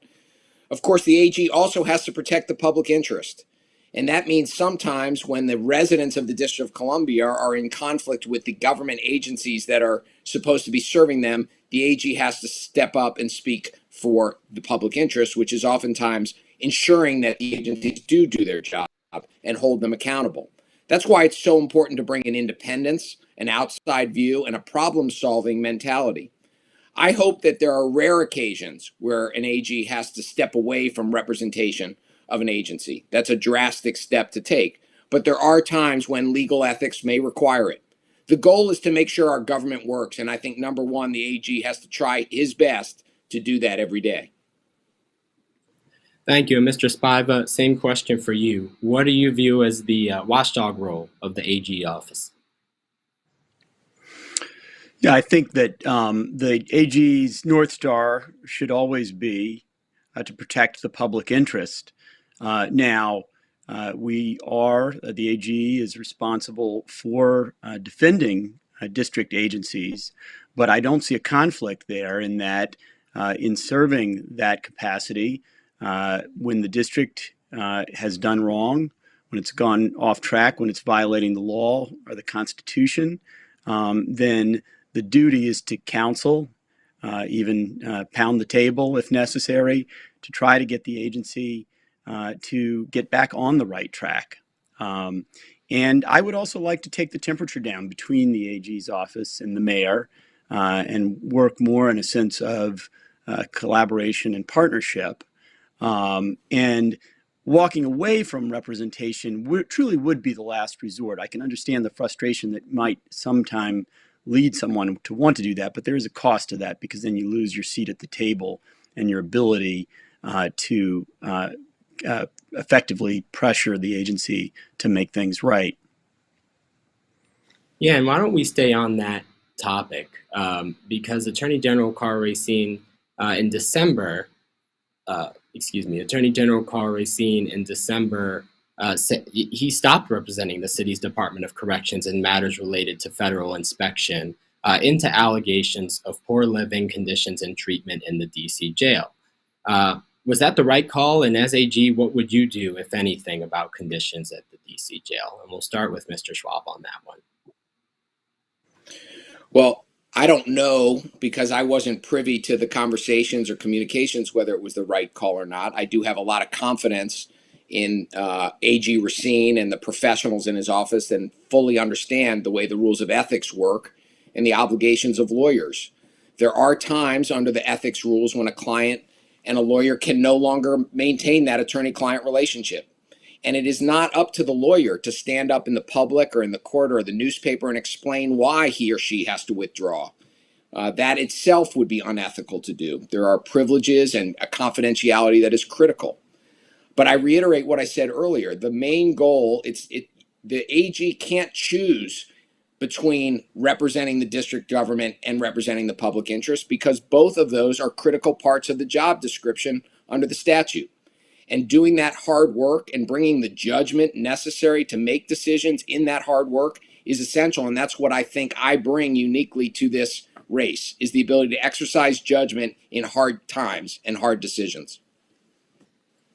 Of course, the AG also has to protect the public interest. And that means sometimes when the residents of the District of Columbia are in conflict with the government agencies that are supposed to be serving them, the AG has to step up and speak for the public interest, which is oftentimes ensuring that the agencies do their job and hold them accountable. That's why it's so important to bring in independence, an outside view, and a problem-solving mentality. I hope that there are rare occasions where an AG has to step away from representation of an agency. That's a drastic step to take, but there are times when legal ethics may require it. The goal is to make sure our government works, and I think, number one, the AG has to try his best to do that every day. Thank you. And Mr. Spiva, same question for you. What do you view as the watchdog role of the AG office? Yeah, I think that the AG's North Star should always be to protect the public interest. The AG is responsible for defending district agencies, but I don't see a conflict there in that in serving that capacity, when the district has done wrong, when it's gone off track, when it's violating the law or the Constitution, then the duty is to counsel, even pound the table if necessary, to try to get the agency to get back on the right track. And I would also like to take the temperature down between the AG's office and the mayor and work more in a sense of collaboration and partnership. And walking away from representation truly would be the last resort. I can understand the frustration that might sometime lead someone to want to do that, but there is a cost to that, because then you lose your seat at the table and your ability to effectively pressure the agency to make things right. Yeah, and why don't we stay on that topic? Because Attorney General Karl Racine in December he stopped representing the city's Department of Corrections in matters related to federal inspection into allegations of poor living conditions and treatment in the DC jail. Was that the right call? And as AG, what would you do, if anything, about conditions at the DC jail? And we'll start with Mr. Schwab on that one. Well, I don't know because I wasn't privy to the conversations or communications whether it was the right call or not. I do have a lot of confidence in AG Racine and the professionals in his office and fully understand the way the rules of ethics work and the obligations of lawyers. There are times under the ethics rules when a client and a lawyer can no longer maintain that attorney-client relationship. And it is not up to the lawyer to stand up in the public or in the court or the newspaper and explain why he or she has to withdraw. That itself would be unethical to do. There are privileges and a confidentiality that is critical. But I reiterate what I said earlier. The main goal, the AG can't choose between representing the district government and representing the public interest because both of those are critical parts of the job description under the statute. And doing that hard work and bringing the judgment necessary to make decisions in that hard work is essential. And that's what I think I bring uniquely to this race, is the ability to exercise judgment in hard times and hard decisions.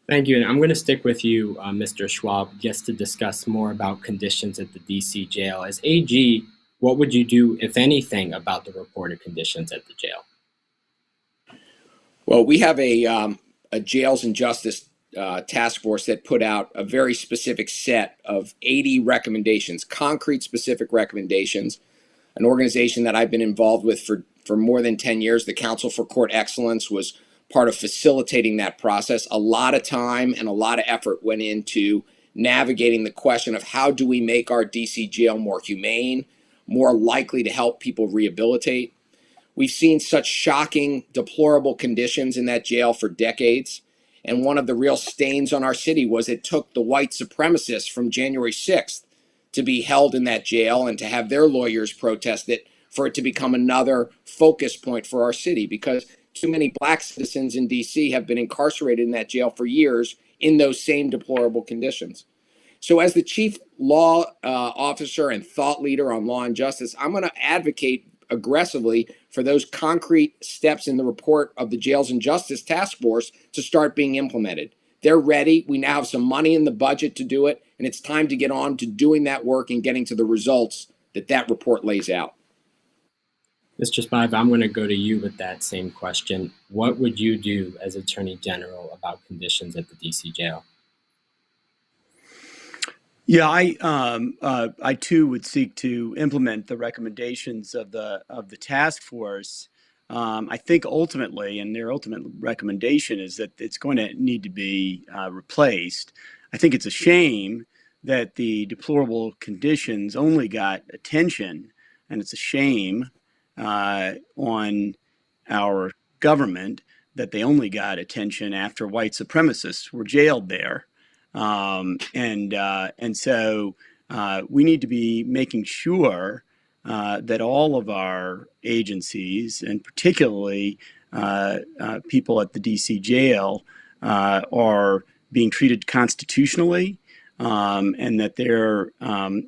Thank you. And I'm going to stick with you, Mr. Schwab, just to discuss more about conditions at the DC jail. As AG, what would you do, if anything, about the reported conditions at the jail? Well, we have a Jails and Justice task force that put out a very specific set of 80 recommendations, concrete specific recommendations, an organization that I've been involved with for more than 10 years. The Council for Court Excellence was part of facilitating that process. A lot of time and a lot of effort went into navigating the question of how do we make our DC jail more humane, more likely to help people rehabilitate. We've seen such shocking, deplorable conditions in that jail for decades. And one of the real stains on our city was it took the white supremacists from January 6th to be held in that jail and to have their lawyers protest it for it to become another focus point for our city, because too many black citizens in DC have been incarcerated in that jail for years in those same deplorable conditions. So as the chief law officer and thought leader on law and justice, I'm going to advocate aggressively for those concrete steps in the report of the Jails and Justice Task Force to start being implemented. They're ready. We now have some money in the budget to do it, and it's time to get on to doing that work and getting to the results that that report lays out. Mr. Spiva, I'm going to go to you with that same question. What would you do as Attorney General about conditions at the DC jail? Yeah, I too would seek to implement the recommendations of the task force. I think ultimately, and their ultimate recommendation is that it's going to need to be replaced. I think it's a shame that the deplorable conditions only got attention, and it's a shame on our government that they only got attention after white supremacists were jailed there. And so we need to be making sure that all of our agencies, and particularly people at the DC jail, are being treated constitutionally, and that there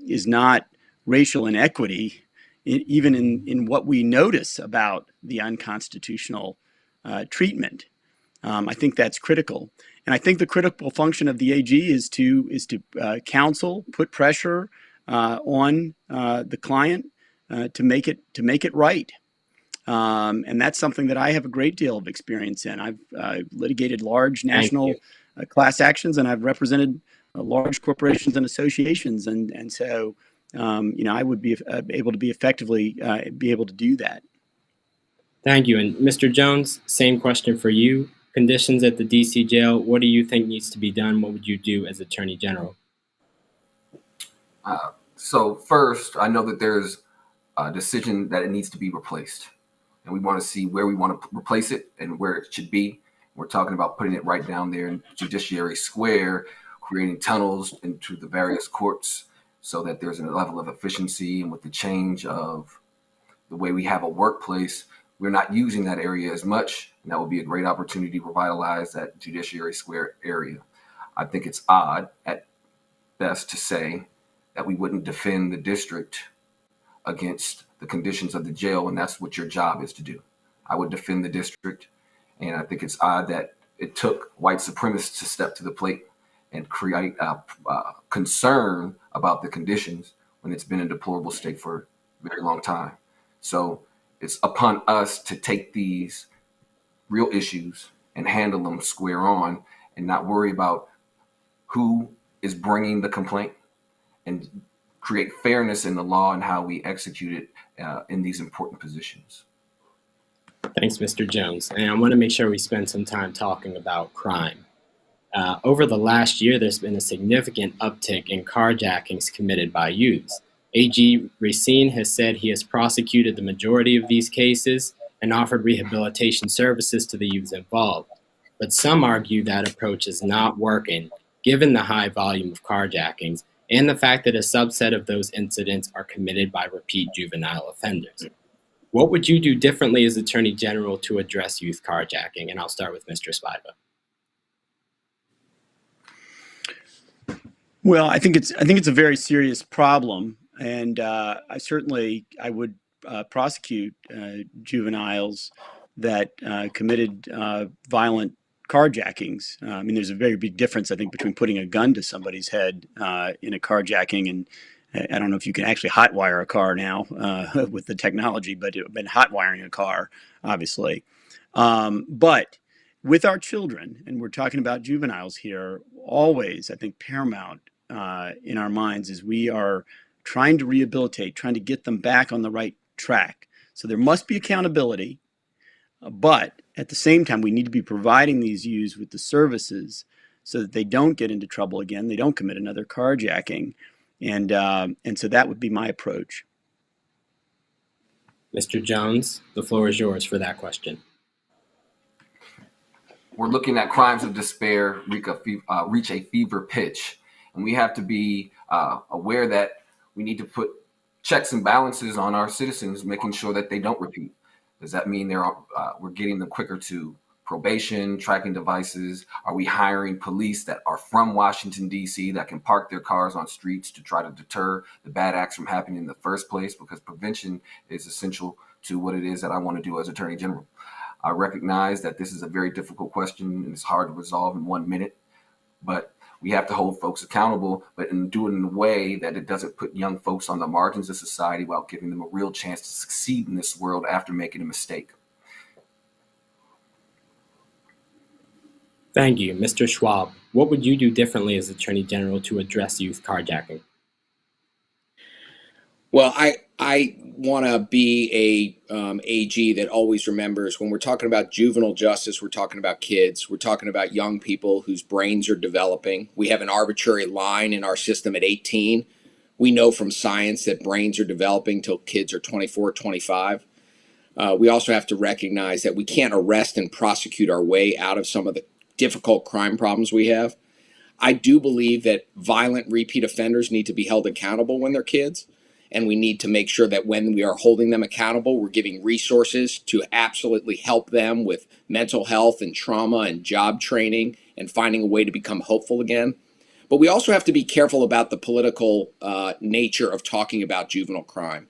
is not racial inequity even in what we notice about the unconstitutional treatment. I think that's critical. And I think the critical function of the AG is to counsel, put pressure on the client to make it right. And that's something that I have a great deal of experience in. I've litigated large national class actions, and I've represented large corporations and associations, and so I would be able to be effectively be able to do that. Thank you. And Mr. Jones, same question for you. Conditions at the DC jail, what do you think needs to be done? What would you do as Attorney General? So first, I know that there's a decision that it needs to be replaced. And we want to see where we want to replace it and where it should be. We're talking about putting it right down there in Judiciary Square, creating tunnels into the various courts so that there's a level of efficiency. And with the change of the way we have a workplace, we're not using that area as much, and that would be a great opportunity to revitalize that Judiciary Square area. I think it's odd at best to say that we wouldn't defend the district against the conditions of the jail, and that's what your job is to do. I would defend the district, and I think it's odd that it took white supremacists to step to the plate and create a concern about the conditions when it's been in a deplorable state for very long time. So it's upon us to take these real issues and handle them square on and not worry about who is bringing the complaint, and create fairness in the law and how we execute it in these important positions. Thanks, Mr. Jones. And I want to make sure we spend some time talking about crime. Over the last year, there's been a significant uptick in carjackings committed by youths. AG Racine has said he has prosecuted the majority of these cases and offered rehabilitation services to the youths involved. But some argue that approach is not working, given the high volume of carjackings and the fact that a subset of those incidents are committed by repeat juvenile offenders. What would you do differently as Attorney General to address youth carjacking? And I'll start with Mr. Spiva. Well, I think it's a very serious problem, and I would prosecute juveniles that committed violent carjackings. I mean, there's a very big difference, I think, between putting a gun to somebody's head in a carjacking, and I don't know if you can actually hotwire a car now with the technology, but it would have been hotwiring a car, obviously. But with our children, and we're talking about juveniles here, always, I think, paramount in our minds is we are trying to rehabilitate, trying to get them back on the right track. So there must be accountability, but at the same time, we need to be providing these youths with the services so that they don't get into trouble again, they don't commit another carjacking, and so that would be my approach. Mr. Jones, the floor is yours for that question. We're looking at crimes of despair reach a fever pitch, and we have to be aware that we need to put checks and balances on our citizens, making sure that they don't repeat. Does that mean we're getting them quicker to probation, tracking devices? Are we hiring police that are from Washington, D.C. that can park their cars on streets to try to deter the bad acts from happening in the first place? Because prevention is essential to what it is that I want to do as Attorney General. I recognize that this is a very difficult question and it's hard to resolve in 1 minute, but we have to hold folks accountable, but do it in a way that it doesn't put young folks on the margins of society while giving them a real chance to succeed in this world after making a mistake. Thank you. Mr. Schwab, what would you do differently as Attorney General to address youth carjacking? Well, I want to be a AG that always remembers when we're talking about juvenile justice, we're talking about kids, we're talking about young people whose brains are developing. We have an arbitrary line in our system at 18. We know from science that brains are developing till kids are 24, 25. We also have to recognize that we can't arrest and prosecute our way out of some of the difficult crime problems we have. I do believe that violent repeat offenders need to be held accountable when they're kids. And we need to make sure that when we are holding them accountable, we're giving resources to absolutely help them with mental health and trauma and job training and finding a way to become hopeful again. But we also have to be careful about the political nature of talking about juvenile crime.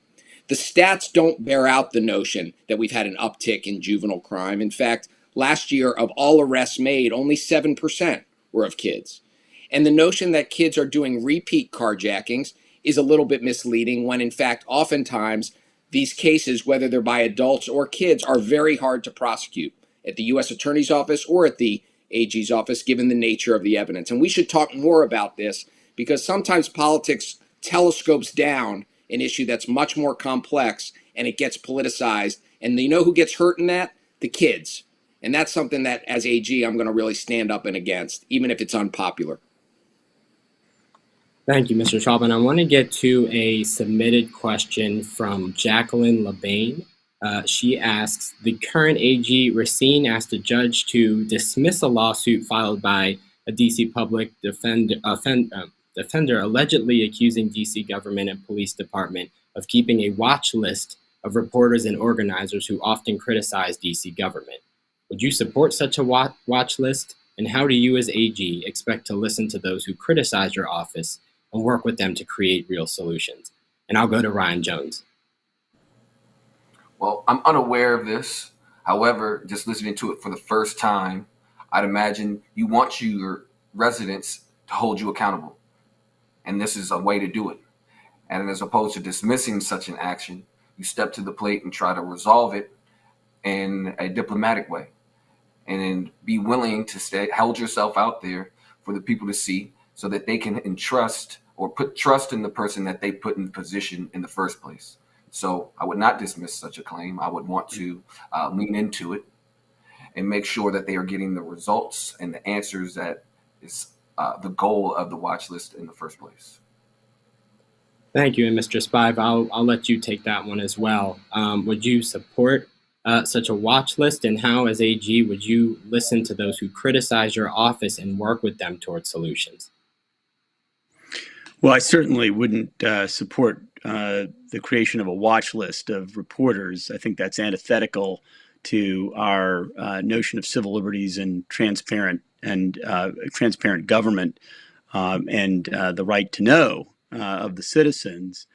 The stats don't bear out the notion that we've had an uptick in juvenile crime. In fact, last year of all arrests made, only 7% were of kids. And the notion that kids are doing repeat carjackings is a little bit misleading when, in fact, oftentimes these cases, whether they're by adults or kids, are very hard to prosecute at the U.S. Attorney's Office or at the AG's office, given the nature of the evidence. And we should talk more about this because sometimes politics telescopes down an issue that's much more complex and it gets politicized. And you know who gets hurt in that? The kids. And that's something that, as AG, I'm going to really stand up and against, even if it's unpopular. Thank you, Mr. Schwab. And I want to get to a submitted question from Jacqueline LeBain. She asks, the current AG Racine asked a judge to dismiss a lawsuit filed by a DC public defender allegedly accusing DC government and police department of keeping a watch list of reporters and organizers who often criticize DC government. Would you support such a watch list? And how do you as AG expect to listen to those who criticize your office and work with them to create real solutions? And I'll go to Ryan Jones. Well, I'm unaware of this. However, just listening to it for the first time, I'd imagine you want your residents to hold you accountable. And this is a way to do it. And as opposed to dismissing such an action, you step to the plate and try to resolve it in a diplomatic way. And then be willing to hold yourself out there for the people to see so that they can entrust or put trust in the person that they put in the position in the first place. So I would not dismiss such a claim. I would want to lean into it and make sure that they are getting the results and the answers that is the goal of the watch list in the first place. Thank you. And Mr. Spiva, I'll let you take that one as well. Would you support such a watch list, and how, as AG, would you listen to those who criticize your office and work with them towards solutions? Well, I certainly wouldn't support the creation of a watch list of reporters. I think that's antithetical to our notion of civil liberties and transparent government and the right to know of the citizens.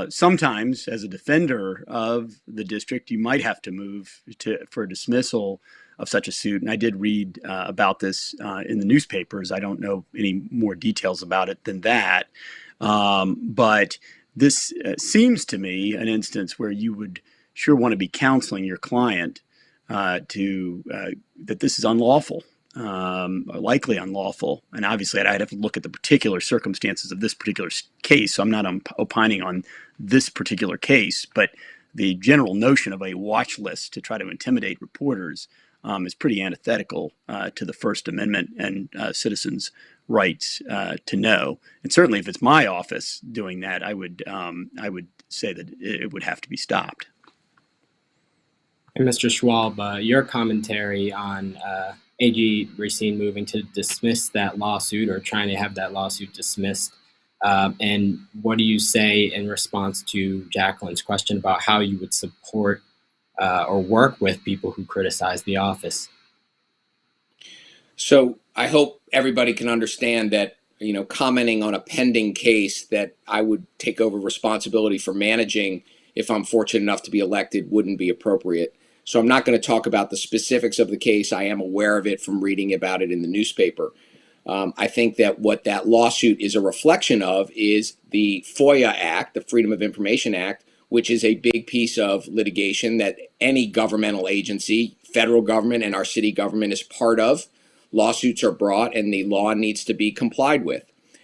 Sometimes, as a defender of the district, you might have to move for dismissal of such a suit. And I did read about this in the newspapers. I don't know any more details about it than that. But this seems to me an instance where you would sure want to be counseling your client that this is unlawful. Likely unlawful. And obviously, I'd have to look at the particular circumstances of this particular case. So I'm not opining on this particular case, but the general notion of a watch list to try to intimidate reporters is pretty antithetical to the First Amendment and citizens' rights to know. And certainly, if it's my office doing that, I would say that it would have to be stopped. And Mr. Schwalb, your commentary on AG Racine moving to dismiss that lawsuit, or trying to have that lawsuit dismissed, and what do you say in response to Jacqueline's question about how you would support or work with people who criticize the office? So I hope everybody can understand that, commenting on a pending case that I would take over responsibility for managing if I'm fortunate enough to be elected wouldn't be appropriate. So I'm not going to talk about the specifics of the case. I am aware of it from reading about it in the newspaper. I think that what that lawsuit is a reflection of is the FOIA Act, the Freedom of Information Act, which is a big piece of litigation that any governmental agency, federal government and our city government, is part of. Lawsuits are brought and the law needs to be complied with.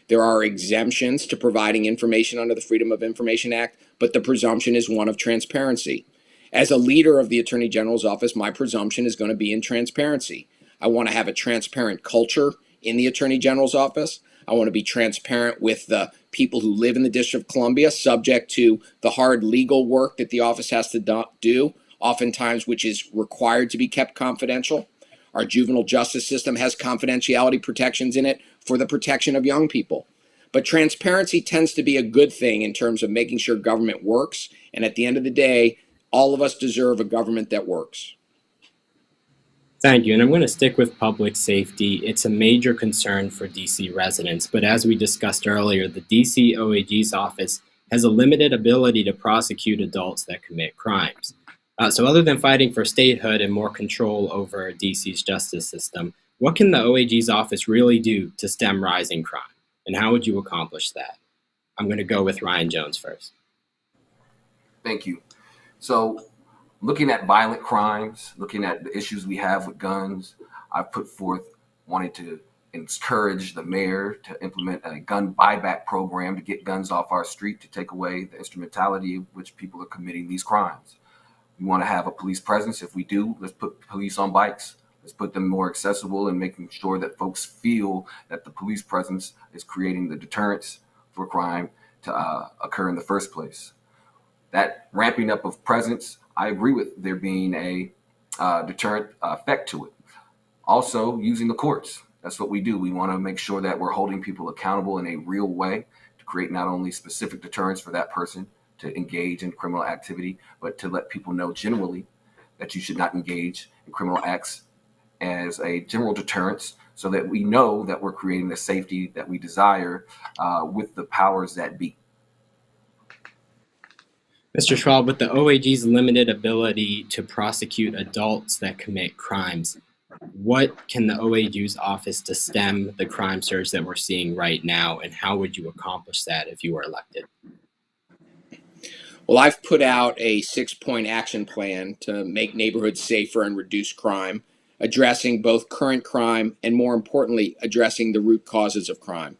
There are exemptions to providing information under the Freedom of Information Act, but the presumption is one of transparency. As a leader of the Attorney General's office, my presumption is going to be in transparency. I want to have a transparent culture in the Attorney General's office. I want to be transparent with the people who live in the District of Columbia, subject to the hard legal work that the office has to do, oftentimes which is required to be kept confidential. Our juvenile justice system has confidentiality protections in it for the protection of young people. But transparency tends to be a good thing in terms of making sure government works. And at the end of the day, all of us deserve a government that works. Thank you. And I'm going to stick with public safety. It's a major concern for DC residents. But as we discussed earlier, the DC OAG's office has a limited ability to prosecute adults that commit crimes. So other than fighting for statehood and more control over DC's justice system, what can the OAG's office really do to stem rising crime? And how would you accomplish that? I'm going to go with Ryan Jones first. Thank you. So looking at violent crimes, looking at the issues we have with guns, I've put forth wanting to encourage the mayor to implement a gun buyback program to get guns off our street, to take away the instrumentality of which people are committing these crimes. We want to have a police presence. If we do, let's put police on bikes. Let's put them more accessible and making sure that folks feel that the police presence is creating the deterrence for crime to occur in the first place. That ramping up of presence, I agree with there being a deterrent effect to it. Also, using the courts. That's what we do. We want to make sure that we're holding people accountable in a real way to create not only specific deterrence for that person to engage in criminal activity, but to let people know generally that you should not engage in criminal acts as a general deterrence, so that we know that we're creating the safety that we desire with the powers that be. Mr. Schwab, with the OAG's limited ability to prosecute adults that commit crimes, what can the OAG's office to stem the crime surge that we're seeing right now, and how would you accomplish that if you were elected? Well, I've put out a 6-point action plan to make neighborhoods safer and reduce crime, addressing both current crime and, more importantly, addressing the root causes of crime.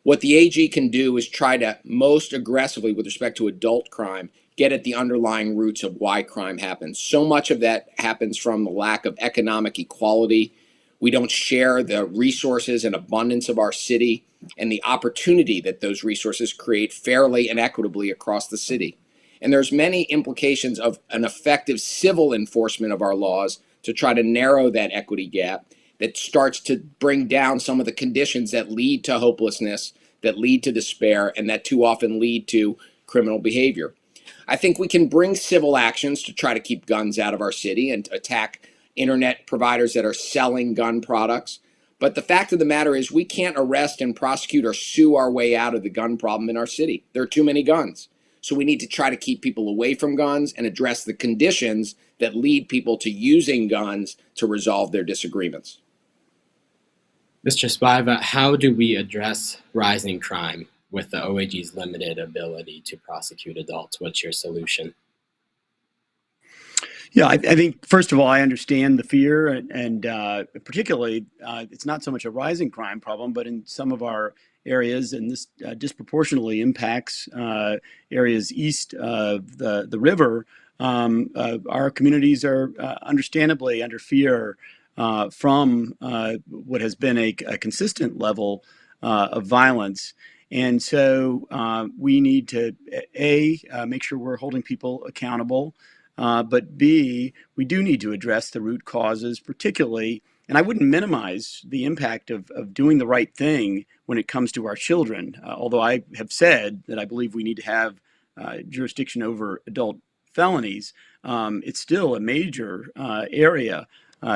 What the AG can do is try to most aggressively, with respect to adult crime, get at the underlying roots of why crime happens. So much of that happens from the lack of economic equality. We don't share the resources and abundance of our city and the opportunity that those resources create fairly and equitably across the city. And there's many implications of an effective civil enforcement of our laws to try to narrow that equity gap that starts to bring down some of the conditions that lead to hopelessness, that lead to despair, and that too often lead to criminal behavior. I think we can bring civil actions to try to keep guns out of our city and attack internet providers that are selling gun products. But the fact of the matter is we can't arrest and prosecute or sue our way out of the gun problem in our city. There are too many guns. So we need to try to keep people away from guns and address the conditions that lead people to using guns to resolve their disagreements. Mr. Spiva, how do we address rising crime with the OAG's limited ability to prosecute adults? What's your solution? Yeah, I think, first of all, I understand the fear, and particularly, it's not so much a rising crime problem, but in some of our areas, and this disproportionately impacts areas east of the river, our communities are understandably under fear from what has been a consistent level of violence. And so we need to, make sure we're holding people accountable. But B, we do need to address the root causes, particularly, and I wouldn't minimize the impact of doing the right thing when it comes to our children, although I have said that I believe we need to have jurisdiction over adult felonies. It's still a major area,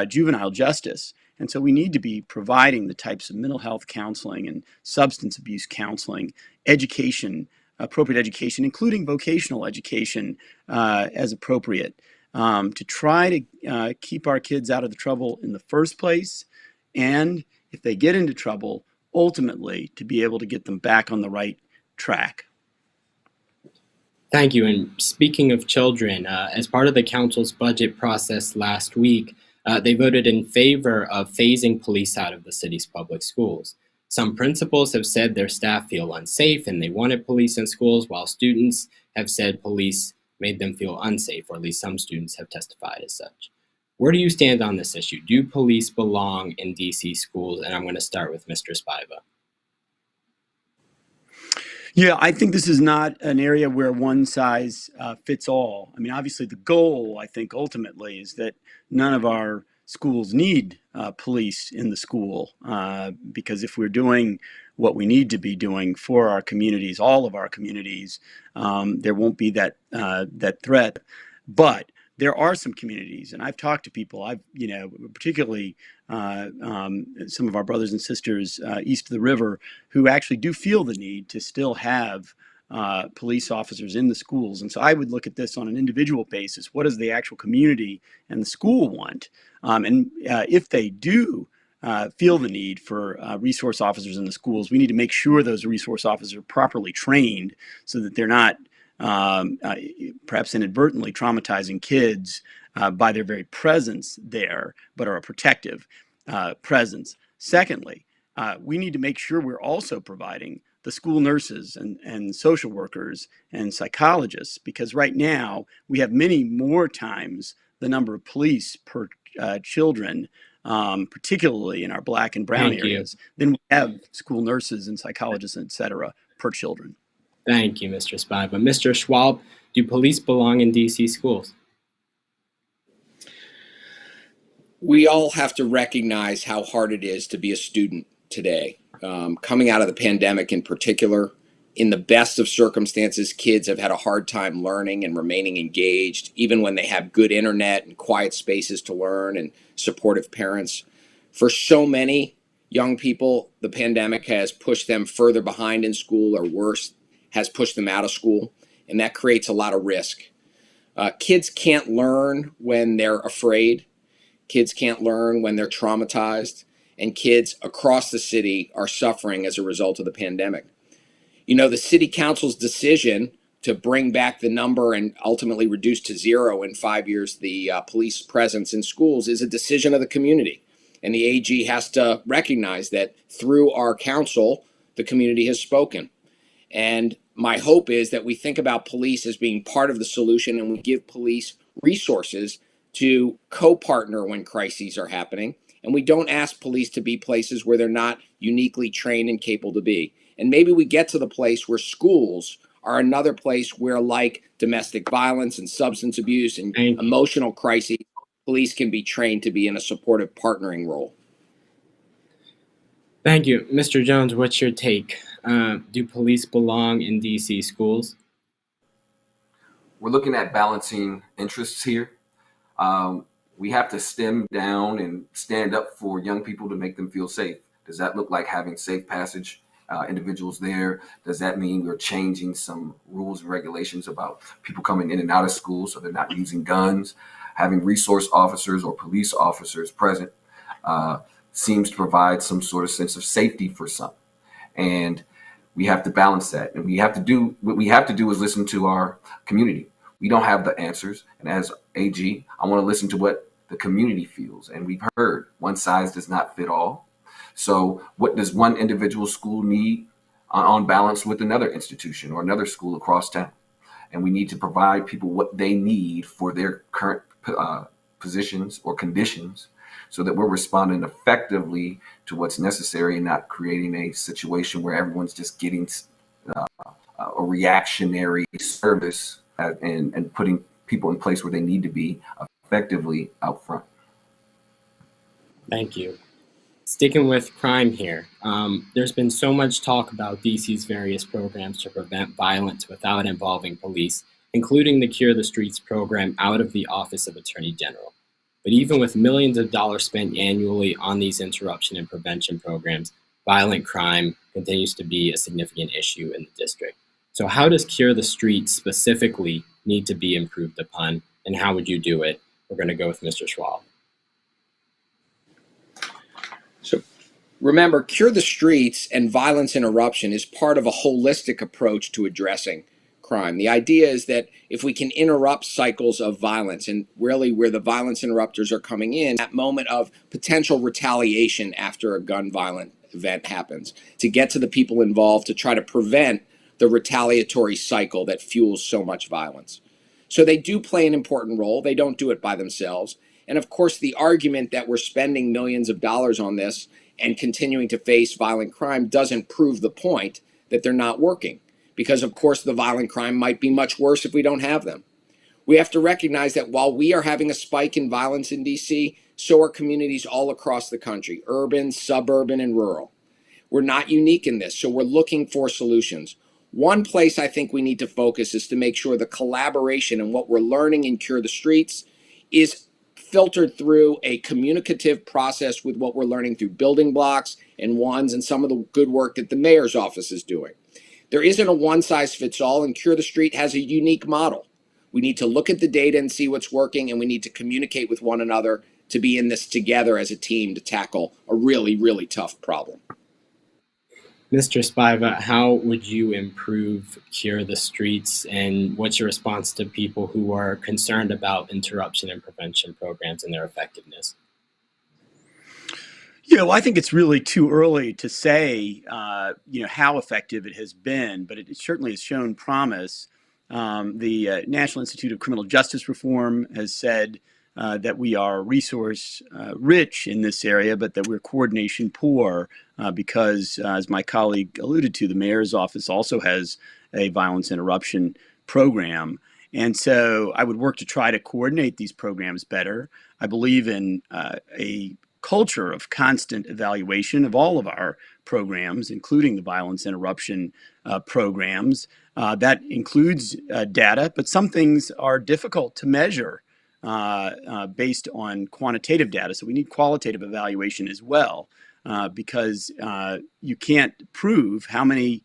juvenile justice. And so we need to be providing the types of mental health counseling and substance abuse counseling, education, appropriate education, including vocational education as appropriate, to try to keep our kids out of the trouble in the first place. And if they get into trouble, ultimately to be able to get them back on the right track. Thank you. And speaking of children, as part of the council's budget process last week, they voted in favor of phasing police out of the city's public schools. Some principals have said their staff feel unsafe and they wanted police in schools, while students have said police made them feel unsafe, or at least some students have testified as such. Where do you stand on this issue? Do police belong in DC schools? And I'm going to start with Mr. Spiva. Yeah, I think this is not an area where one size fits all. I mean, obviously the goal, I think, ultimately is that none of our schools need police in the school, because if we're doing what we need to be doing for our communities, all of our communities, there won't be that threat. But there are some communities, and I've talked to people, particularly some of our brothers and sisters east of the river, who actually do feel the need to still have police officers in the schools. And so I would look at this on an individual basis. What does the actual community and the school want? And if they do feel the need for resource officers in the schools, we need to make sure those resource officers are properly trained so that they're not perhaps inadvertently traumatizing kids by their very presence there, but are a protective presence. Secondly, we need to make sure we're also providing the school nurses and social workers and psychologists, because right now we have many more times the number of police per children, particularly in our Black and brown areas, than we have school nurses and psychologists, et cetera, per children. Thank you, Mr. Spiva. Mr. Schwalb, do police belong in DC schools? We all have to recognize how hard it is to be a student today. Coming out of the pandemic in particular, in the best of circumstances, kids have had a hard time learning and remaining engaged, even when they have good internet and quiet spaces to learn and supportive parents. For so many young people, the pandemic has pushed them further behind in school, or worse, has pushed them out of school, and that creates a lot of risk. Kids can't learn when they're afraid. Kids can't learn when they're traumatized, and kids across the city are suffering as a result of the pandemic. You know, the city council's decision to bring back the number and ultimately reduce to zero in 5 years the police presence in schools is a decision of the community. And the AG has to recognize that through our council, the community has spoken. And my hope is that we think about police as being part of the solution, and we give police resources to co-partner when crises are happening. And we don't ask police to be places where they're not uniquely trained and capable to be. And maybe we get to the place where schools are another place where, like domestic violence and substance abuse and emotional crises, police can be trained to be in a supportive partnering role. Thank you. Mr. Jones, what's your take? Do police belong in DC schools? We're looking at balancing interests here. We have to stem down and stand up for young people to make them feel safe. Does that look like having safe passage individuals there? Does that mean we're changing some rules and regulations about people coming in and out of school so they're not using guns? Having resource officers or police officers present seems to provide some sort of sense of safety for some. And we have to balance that. And what we have to do is listen to our community. We don't have the answers. And as AG, I want to listen to what the community feels. And we've heard one size does not fit all. So what does one individual school need on balance with another institution or another school across town? And we need to provide people what they need for their current positions or conditions so that we're responding effectively to what's necessary and not creating a situation where everyone's just getting a reactionary service and putting people in place where they need to be effectively out front. Thank you. Sticking with crime here, there's been so much talk about DC's various programs to prevent violence without involving police, including the Cure the Streets program out of the Office of Attorney General. But even with millions of dollars spent annually on these interruption and prevention programs, violent crime continues to be a significant issue in the district. So how does Cure the Streets specifically need to be improved upon, and how would you do it? We're going to go with Mr. Schwab. So remember, Cure the Streets and violence interruption is part of a holistic approach to addressing crime. The idea is that if we can interrupt cycles of violence, and really where the violence interrupters are coming in, that moment of potential retaliation after a gun violent event happens, to get to the people involved to try to prevent the retaliatory cycle that fuels so much violence. So they do play an important role. They don't do it by themselves. And of course, the argument that we're spending millions of dollars on this and continuing to face violent crime doesn't prove the point that they're not working. Because, of course, the violent crime might be much worse if we don't have them. We have to recognize that while we are having a spike in violence in DC, so are communities all across the country, urban, suburban, and rural. We're not unique in this, so we're looking for solutions. One place I think we need to focus is to make sure the collaboration and what we're learning in Cure the Streets is filtered through a communicative process with what we're learning through building blocks and ones and some of the good work that the mayor's office is doing. There isn't a one-size-fits-all, and Cure the Street has a unique model. We need to look at the data and see what's working, and we need to communicate with one another to be in this together as a team to tackle a really, really tough problem. Mr. Spiva, how would you improve Cure the Streets, and what's your response to people who are concerned about interruption and prevention programs and their effectiveness? I think it's really too early to say, how effective it has been, but it certainly has shown promise. The National Institute of Criminal Justice Reform has said that we are resource rich in this area, but that we're coordination poor because, as my colleague alluded to, the mayor's office also has a violence interruption program. And so I would work to try to coordinate these programs better. I believe in a culture of constant evaluation of all of our programs, including the violence interruption programs. That includes data, but some things are difficult to measure based on quantitative data. So we need qualitative evaluation as well, because you can't prove how many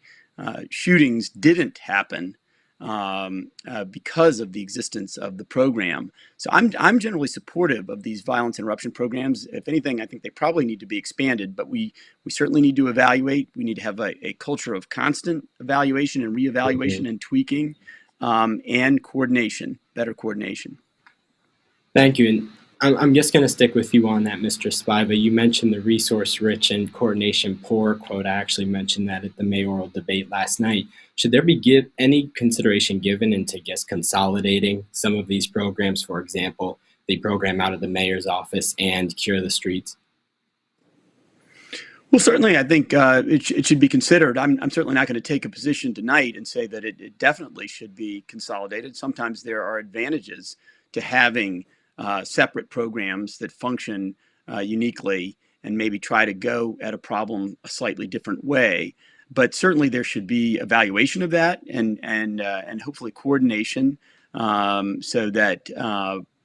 shootings didn't happen because of the existence of the program. So I'm generally supportive of these violence interruption programs. If anything, I think they probably need to be expanded, but we certainly need to evaluate. We need to have a culture of constant evaluation and reevaluation and tweaking. and coordination, better coordination. Thank you. And I'm just going to stick with you on that, Mr. Spiva. You mentioned the resource rich and coordination poor quote. I actually mentioned that at the mayoral debate last night. Should there be any consideration given into just consolidating some of these programs, for example, the program out of the mayor's office and Cure the Streets? Well, certainly, I think it should be considered. I'm certainly not going to take a position tonight and say that it definitely should be consolidated. Sometimes there are advantages to having separate programs that function uniquely and maybe try to go at a problem a slightly different way. But certainly there should be evaluation of that and hopefully coordination so that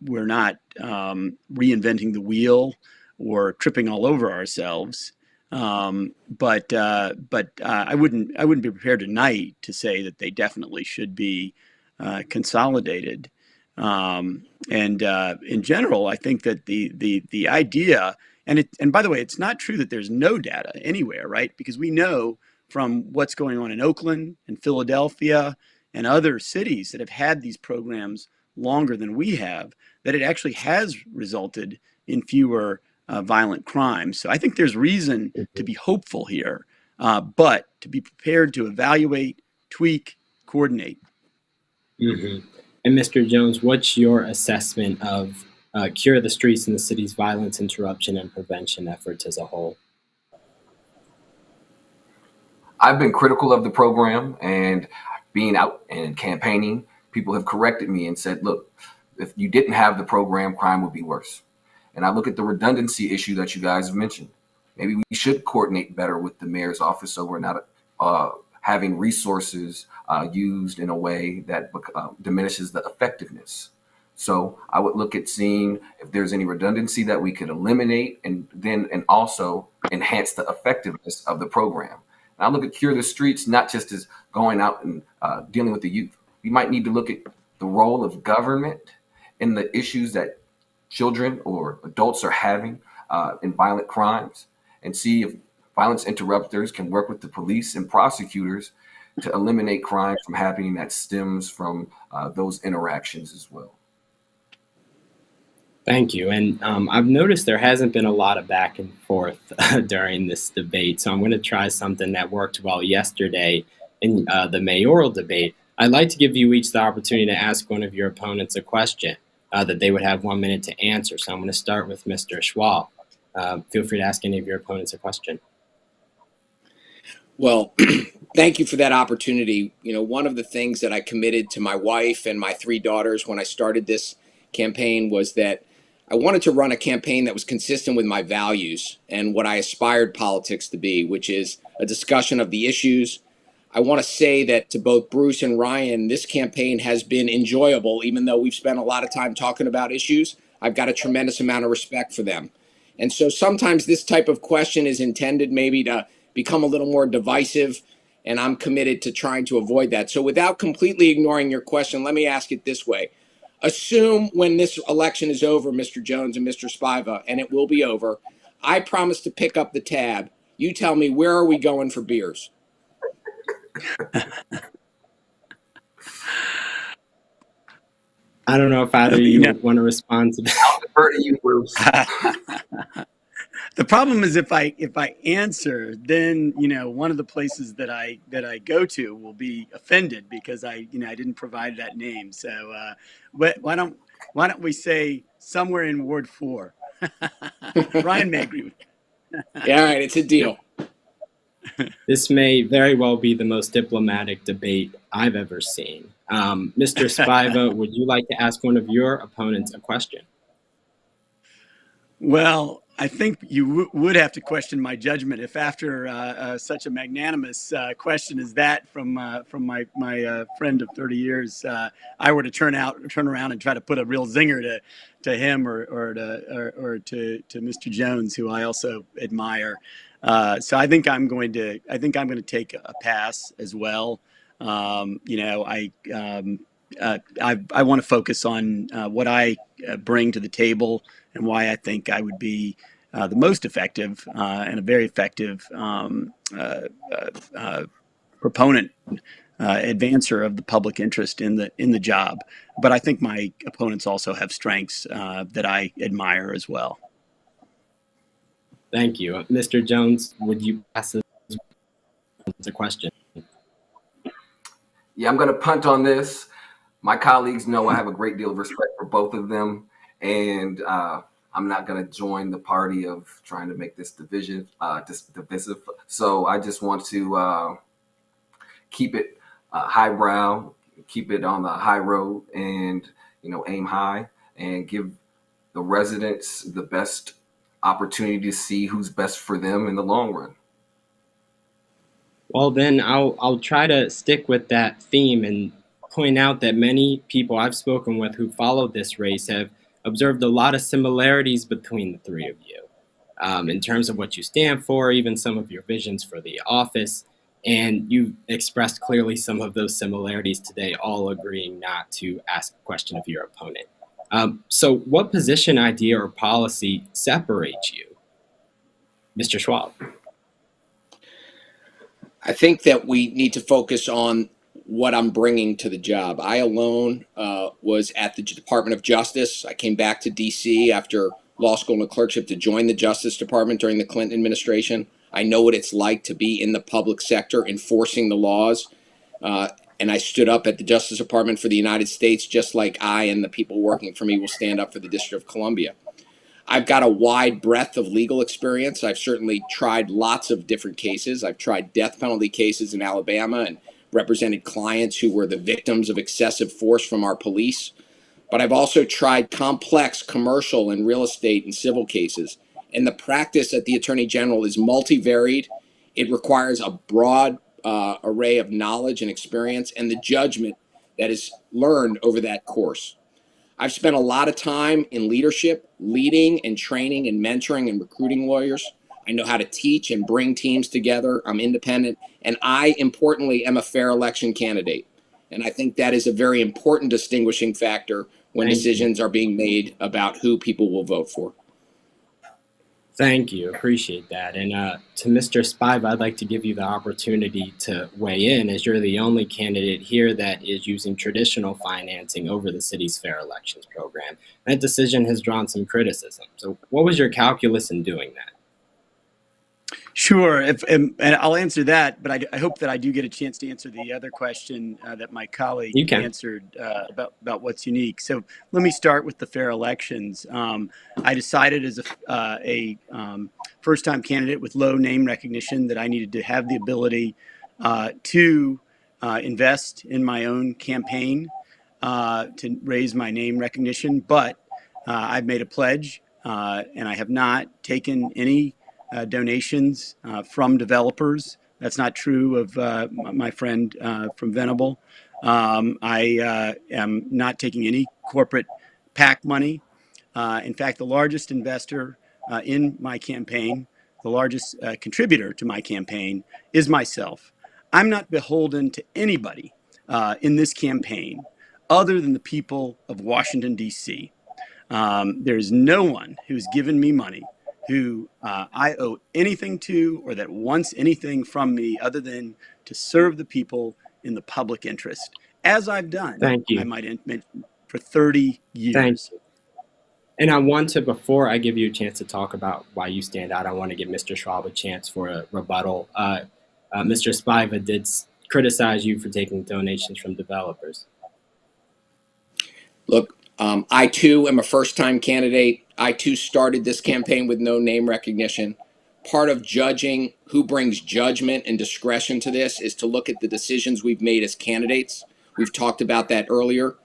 we're not reinventing the wheel or tripping all over ourselves. But I wouldn't be prepared tonight to say that they definitely should be consolidated. And in general, I think that the idea, and by the way, it's not true that there's no data anywhere, right? Because we know from what's going on in Oakland and Philadelphia and other cities that have had these programs longer than we have, that it actually has resulted in fewer violent crimes. So I think there's reason to be hopeful here, but to be prepared to evaluate, tweak, coordinate. Mm-hmm. And Mr. Jones, what's your assessment of Cure the Streets and the city's violence interruption and prevention efforts as a whole? I've been critical of the program, and being out and campaigning, people have corrected me and said, look, if you didn't have the program, crime would be worse. And I look at the redundancy issue that you guys have mentioned. Maybe we should coordinate better with the mayor's office so we're not having resources used in a way that diminishes the effectiveness. So I would look at seeing if there's any redundancy that we could eliminate and also enhance the effectiveness of the program. And I look at Cure the Streets not just as going out and dealing with the youth. We might need to look at the role of government in the issues that children or adults are having in violent crimes, and see if violence interrupters can work with the police and prosecutors to eliminate crime from happening that stems from those interactions as well. Thank you. And I've noticed there hasn't been a lot of back and forth during this debate. So I'm going to try something that worked well yesterday in the mayoral debate. I'd like to give you each the opportunity to ask one of your opponents a question that they would have 1 minute to answer. So I'm going to start with Mr. Schwab. Feel free to ask any of your opponents a question. Well, thank you for that opportunity. You know, one of the things that I committed to my wife and my 3 daughters when I started this campaign was that I wanted to run a campaign that was consistent with my values and what I aspired politics to be, which is a discussion of the issues. I want to say that to both Bruce and Ryan, this campaign has been enjoyable, even though we've spent a lot of time talking about issues. I've got a tremendous amount of respect for them. And so sometimes this type of question is intended maybe to become a little more divisive, and I'm committed to trying to avoid that. So without completely ignoring your question, let me ask it this way. Assume when this election is over, Mr. Jones and Mr. Spiva, and it will be over, I promise to pick up the tab. You tell me, where are we going for beers? I don't know if either of you want to respond to that. I'll defer to you, Bruce. The problem is if I answer, then one of the places that I go to will be offended because I didn't provide that name. So why don't we say somewhere in Ward 4? Ryan may agree with that. Yeah, all right, it's a deal. This may very well be the most diplomatic debate I've ever seen. Mr. Spiva, would you like to ask one of your opponents a question? Well, I think you would have to question my judgment if after such a magnanimous question as that from my friend of 30 years, I were to turn around and try to put a real zinger to him or to Mr. Jones, who I also admire. So I think I'm going to take a pass as well. I want to focus on what I bring to the table and why I think I would be the most effective and a very effective proponent advancer of the public interest in the job. But I think my opponents also have strengths that I admire as well. Thank you. Mr. Jones, would you pass this a question? Yeah, I'm going to punt on this. My colleagues know I have a great deal of respect for both of them, and I'm not going to join the party of trying to make this divisive. So I just want to keep it highbrow, keep it on the high road, and aim high and give the residents the best opportunity to see who's best for them in the long run. Well, then I'll try to stick with that theme and point out that many people I've spoken with who follow this race have observed a lot of similarities between the three of you in terms of what you stand for, even some of your visions for the office. And you expressed clearly some of those similarities today, all agreeing not to ask a question of your opponent. So what position, idea, or policy separates you, Mr. Schwab? I think that we need to focus on what I'm bringing to the job. I alone was at the Department of Justice. I came back to D.C. after law school and a clerkship to join the Justice Department during the Clinton administration. I know what it's like to be in the public sector enforcing the laws. And I stood up at the Justice Department for the United States, just like I and the people working for me will stand up for the District of Columbia. I've got a wide breadth of legal experience. I've certainly tried lots of different cases. I've tried death penalty cases in Alabama and represented clients who were the victims of excessive force from our police. But I've also tried complex commercial and real estate and civil cases. And the practice at the Attorney General is multivariate. It requires a broad array of knowledge and experience and the judgment that is learned over that course. I've spent a lot of time in leadership, leading and training and mentoring and recruiting lawyers. I know how to teach and bring teams together. I'm independent. And I, importantly, am a fair election candidate. And I think that is a very important distinguishing factor when decisions are being made about who people will vote for. Thank you. Appreciate that. And to Mr. Spiva, I'd like to give you the opportunity to weigh in, as you're the only candidate here that is using traditional financing over the city's fair elections program. That decision has drawn some criticism. So what was your calculus in doing that? Sure, and I'll answer that, but I hope that I do get a chance to answer the other question that my colleague answered about what's unique. So let me start with the fair elections. I decided as a first-time candidate with low name recognition that I needed to have the ability to invest in my own campaign to raise my name recognition, but I've made a pledge and I have not taken any donations from developers. That's not true of my friend from Venable. I am not taking any corporate PAC money. In fact, the largest investor in my campaign, the largest contributor to my campaign is myself. I'm not beholden to anybody in this campaign other than the people of Washington, D.C. There's no one who's given me money who I owe anything to or that wants anything from me other than to serve the people in the public interest, as I've done, Thank you. I might mention, for 30 years. Thank you. And I want to, before I give you a chance to talk about why you stand out, I want to give Mr. Schwab a chance for a rebuttal. Mr. Spiva did criticize you for taking donations from developers. Look, I too am a first-time candidate. I too started this campaign with no name recognition. Part of judging who brings judgment and discretion to this is to look at the decisions we've made as candidates. We've talked about that earlier.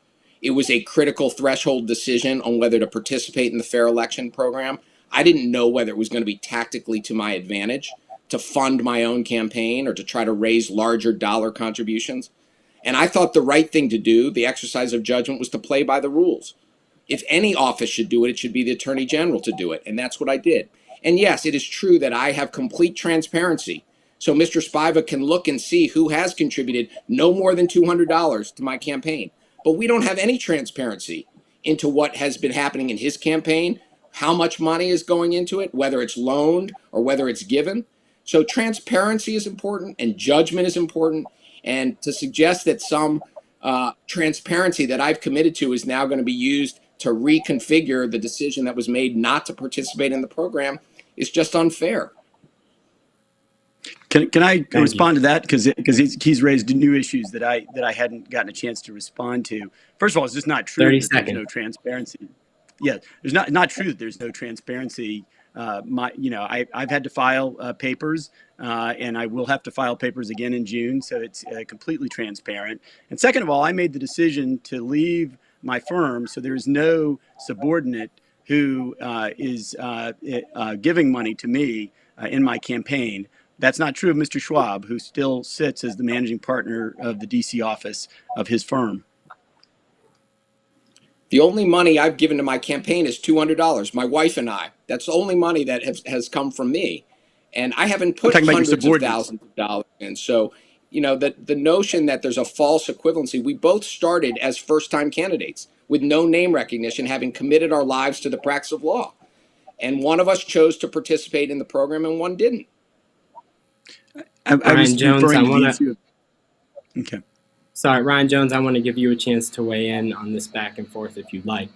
It was a critical threshold decision on whether to participate in the fair election program. I didn't know whether it was going to be tactically to my advantage to fund my own campaign or to try to raise larger dollar contributions. And I thought the right thing to do, the exercise of judgment, was to play by the rules. If any office should do it, it should be the Attorney General to do it. And that's what I did. And yes, it is true that I have complete transparency. So Mr. Spiva can look and see who has contributed no more than $200 to my campaign. But we don't have any transparency into what has been happening in his campaign, how much money is going into it, whether it's loaned or whether it's given. So transparency is important and judgment is important. And to suggest that some transparency that I've committed to is now going to be used to reconfigure the decision that was made not to participate in the program is just unfair. Can I respond to that? Because he's raised new issues that I hadn't gotten a chance to respond to. First of all, it's just not true 30 that there's seconds. no transparency. Yeah, there's not true that there's no transparency. I've had to file papers, and I will have to file papers again in June, so it's completely transparent. And second of all, I made the decision to leave my firm, so there's no subordinate who is giving money to me in my campaign. That's not true of Mr. Schwab, who still sits as the managing partner of the DC office of his firm. The only money I've given to my campaign is $200. My wife and I. That's the only money that has come from me, and I haven't put hundreds of thousands of dollars in. So, the notion that there's a false equivalency. We both started as first-time candidates with no name recognition, having committed our lives to the practice of law, and one of us chose to participate in the program, and one didn't. Ryan Jones, I want to. Okay. Sorry, Ryan Jones, I want to give you a chance to weigh in on this back and forth if you'd like.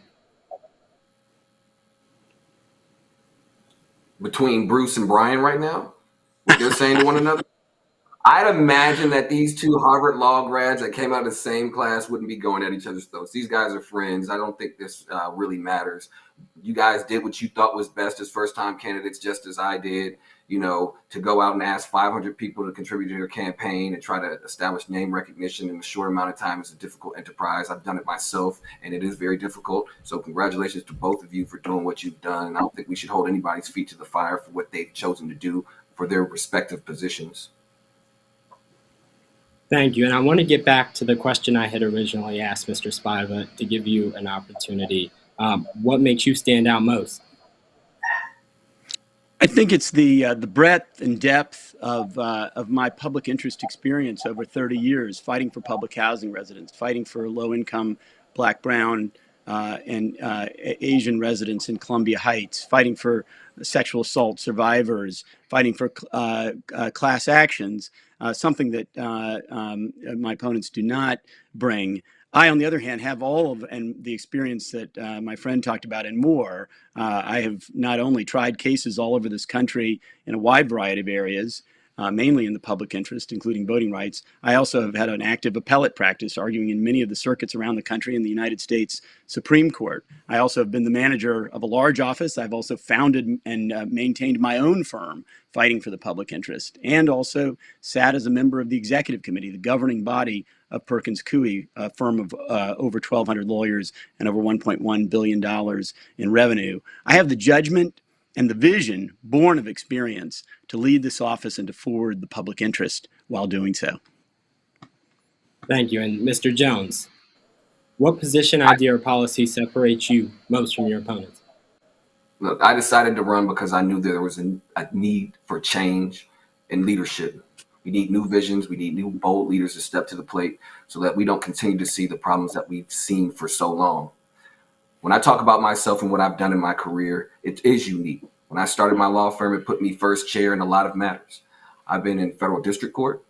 Between Bruce and Brian right now, what they're saying to one another? I'd imagine that these two Harvard law grads that came out of the same class wouldn't be going at each other's throats. These guys are friends. I don't think this really matters. You guys did what you thought was best as first-time candidates, just as I did, to go out and ask 500 people to contribute to your campaign and try to establish name recognition in a short amount of time is a difficult enterprise. I've done it myself, and it is very difficult. So congratulations to both of you for doing what you've done. I don't think we should hold anybody's feet to the fire for what they've chosen to do for their respective positions. Thank you. And I want to get back to the question I had originally asked Mr. Spiva to give you an opportunity. What makes you stand out most? I think it's the breadth and depth of my public interest experience over 30 years, fighting for public housing residents, fighting for low-income Black, Brown, and Asian residents in Columbia Heights, fighting for sexual assault survivors, fighting for class actions, something that my opponents do not bring. I, on the other hand, have all of and the experience that my friend talked about and more. I have not only tried cases all over this country in a wide variety of areas, mainly in the public interest, including voting rights. I also have had an active appellate practice, arguing in many of the circuits around the country in the United States Supreme Court. I also have been the manager of a large office. I've also founded and maintained my own firm, fighting for the public interest, and also sat as a member of the executive committee, the governing body of Perkins Coie, a firm of over 1,200 lawyers and over $1.1 billion in revenue. I have the judgment and the vision, born of experience, to lead this office and to forward the public interest while doing so. Thank you. And Mr. Jones, what position, idea, or policy separates you most from your opponents? Look, I decided to run because I knew there was a need for change in leadership. We need new visions. We need new bold leaders to step to the plate so that we don't continue to see the problems that we've seen for so long. When I talk about myself and what I've done in my career, it is unique. When I started my law firm, it put me first chair in a lot of matters. I've been in federal district court.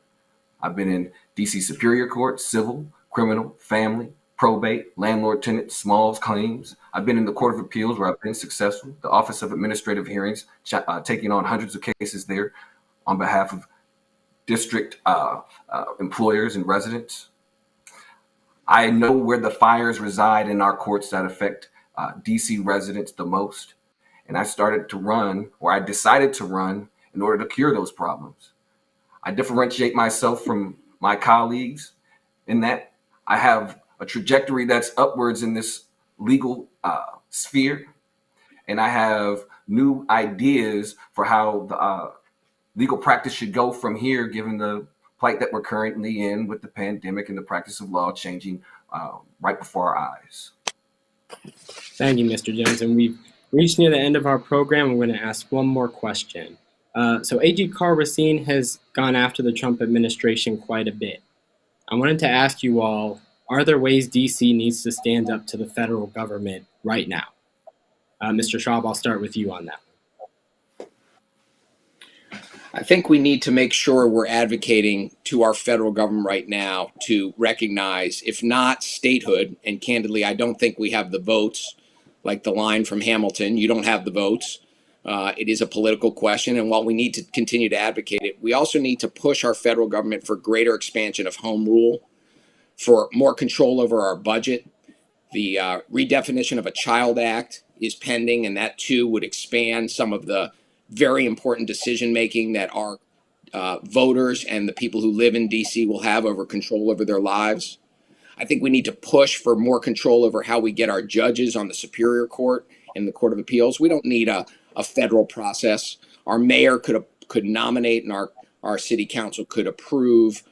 I've been in DC Superior Court, civil, criminal, family, probate, landlord-tenant, smalls claims. I've been in the Court of Appeals where I've been successful, the Office of Administrative Hearings, taking on hundreds of cases there on behalf of district employers and residents. I know where the fires reside in our courts that affect DC residents the most. And I started to run, or I decided to run, in order to cure those problems. I differentiate myself from my colleagues in that I have a trajectory that's upwards in this legal sphere. And I have new ideas for how the legal practice should go from here, given the plight that we're currently in with the pandemic and the practice of law changing right before our eyes. Thank you, Mr. Jones. And we've reached near the end of our program. We're going to ask one more question. So AG Carl Racine has gone after the Trump administration quite a bit. I wanted to ask you all, are there ways DC needs to stand up to the federal government right now? Mr. Schwab, I'll start with you on that. I think we need to make sure we're advocating to our federal government right now to recognize, if not statehood, and candidly, I don't think we have the votes, like the line from Hamilton, you don't have the votes. It is a political question, and while we need to continue to advocate it, we also need to push our federal government for greater expansion of home rule, for more control over our budget. The redefinition of a Child Act is pending, and that too would expand some of the very important decision making that our voters and the people who live in DC will have over control over their lives. I think we need to push for more control over how we get our judges on the Superior Court and the Court of Appeals. We don't need a federal process. Our mayor could nominate, and our city council could approve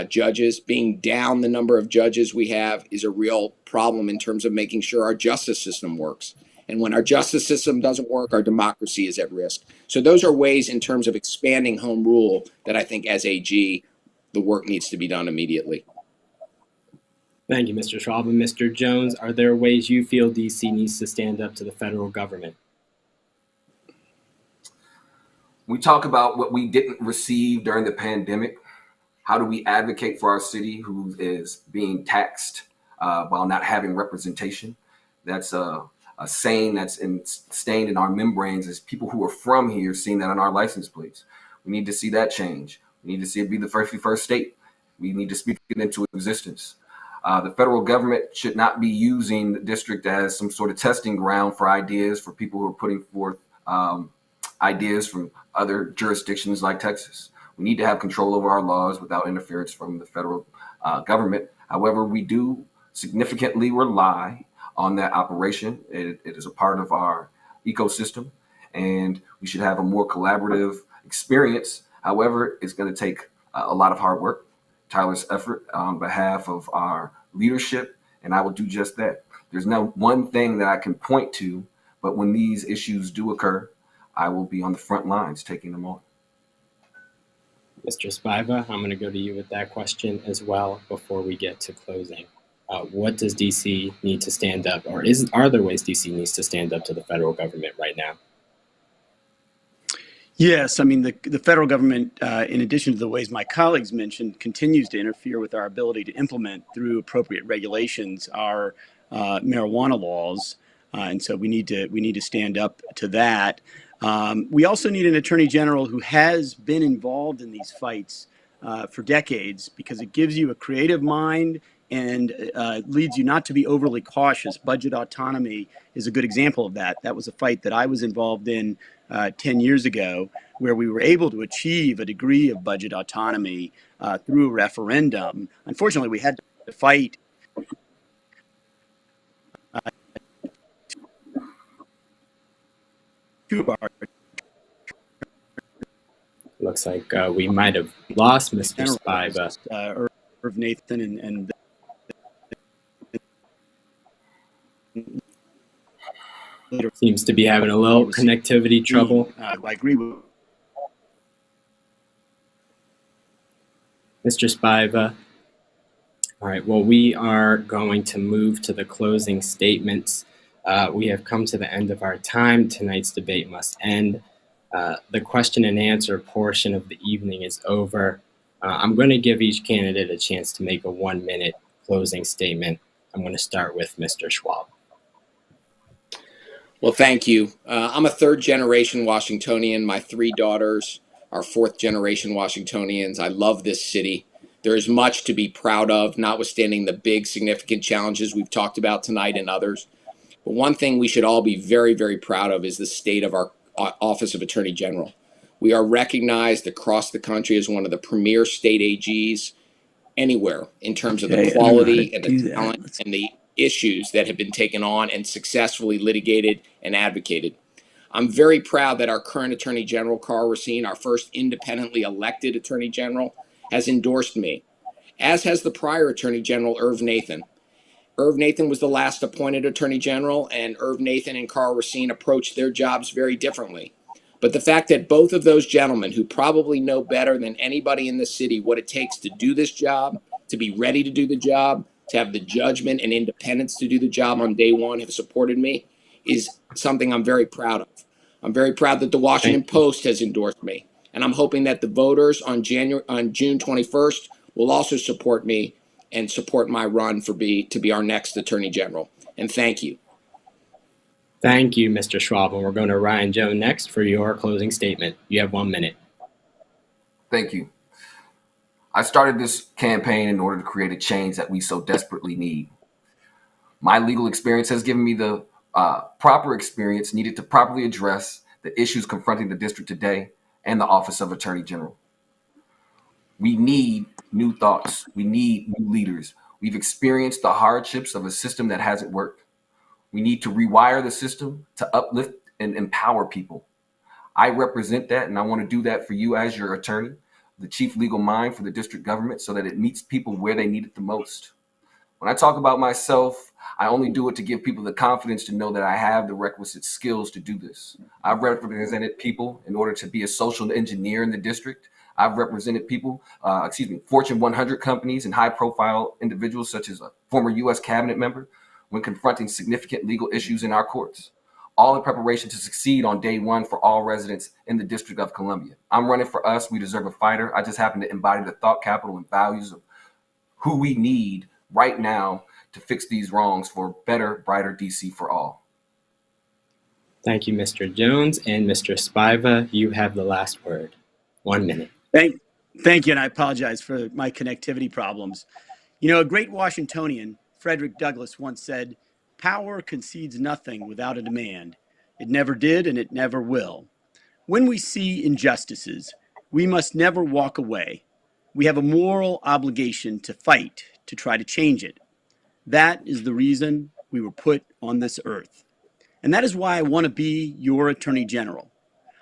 judges. Being down the number of judges we have is a real problem in terms of making sure our justice system works. And when our justice system doesn't work, our democracy is at risk. So those are ways in terms of expanding home rule that I think as AG, the work needs to be done immediately. Thank you, Mr. Schwab. And Mr. Jones, are there ways you feel DC needs to stand up to the federal government? We talk about what we didn't receive during the pandemic. How do we advocate for our city who is being taxed while not having representation? That's a saying that's stained in our membranes as people who are from here seeing that on our license plates. We need to see that change. We need to see it be the 51st state. We need to speak it into existence. The federal government should not be using the district as some sort of testing ground for ideas for people who are putting forth ideas from other jurisdictions like Texas. We need to have control over our laws without interference from the federal government. However, we do significantly rely on that operation. It is a part of our ecosystem, and we should have a more collaborative experience. However, it's going to take a lot of hard work, tireless effort on behalf of our leadership, and I will do just that. There's no one thing that I can point to, but when these issues do occur, I will be on the front lines taking them on. Mr. Spiva, I'm going to go to you with that question as well before we get to closing. What does DC need to stand up, or are there ways DC needs to stand up to the federal government right now? Yes, I mean, the federal government, in addition to the ways my colleagues mentioned, continues to interfere with our ability to implement through appropriate regulations our marijuana laws, and so we need to stand up to that. We also need an attorney general who has been involved in these fights for decades, because it gives you a creative mind and leads you not to be overly cautious. Budget autonomy is a good example of that. That was a fight that I was involved in 10 years ago, where we were able to achieve a degree of budget autonomy through a referendum. Unfortunately, we had to fight Looks like we might have lost Mr. Spiva. Irv Nathan and Seems to be having a little connectivity trouble. I agree with Mr. Spiva. All right, well, we are going to move to the closing statements. We have come to the end of our time. Tonight's debate must end. The question and answer portion of the evening is over. I'm going to give each candidate a chance to make a 1-minute closing statement. I'm going to start with Mr. Schwab. Well, thank you. I'm a third-generation Washingtonian. My 3 daughters are fourth-generation Washingtonians. I love this city. There is much to be proud of, notwithstanding the big, significant challenges we've talked about tonight and others. But one thing we should all be very, very proud of is the state of our Office of Attorney General. We are recognized across the country as one of the premier state AGs anywhere in terms of the quality and the talent and the issues that have been taken on and successfully litigated and advocated. I'm very proud that our current Attorney General, Carl Racine, our first independently elected Attorney General, has endorsed me, as has the prior Attorney General, Irv Nathan. Irv Nathan was the last appointed Attorney General, and Irv Nathan and Carl Racine approached their jobs very differently. But the fact that both of those gentlemen, who probably know better than anybody in the city what it takes to do this job, to be ready to do the job, to have the judgment and independence to do the job on day one, have supported me, is something I'm very proud of. I'm very proud that the Washington Post has endorsed me. And I'm hoping that the voters on June 21st will also support me and support my run to be our next Attorney General. And thank you. Thank you, Mr. Schwab. And we're going to Ryan Jones next for your closing statement. You have 1 minute. Thank you. I started this campaign in order to create a change that we so desperately need. My legal experience has given me the proper experience needed to properly address the issues confronting the district today and the Office of Attorney General. We need new thoughts. We need new leaders. We've experienced the hardships of a system that hasn't worked. We need to rewire the system to uplift and empower people. I represent that, and I want to do that for you as your attorney, the chief legal mind for the district government, so that it meets people where they need it the most. When I talk about myself, I only do it to give people the confidence to know that I have the requisite skills to do this. I've represented people in order to be a social engineer in the district. I've represented people, Fortune 100 companies and high-profile individuals such as a former U.S. cabinet member when confronting significant legal issues in our courts, all in preparation to succeed on day one for all residents in the District of Columbia. I'm running for us. We deserve a fighter. I just happen to embody the thought capital and values of who we need right now to fix these wrongs for better, brighter DC for all. Thank you, Mr. Jones. And Mr. Spiva, you have the last word. 1 minute. Thank you, and I apologize for my connectivity problems. You know, a great Washingtonian, Frederick Douglass, once said, "Power concedes nothing without a demand. It never did, and it never will." When we see injustices, we must never walk away. We have a moral obligation to fight, to try to change it. That is the reason we were put on this earth. And that is why I want to be your Attorney General.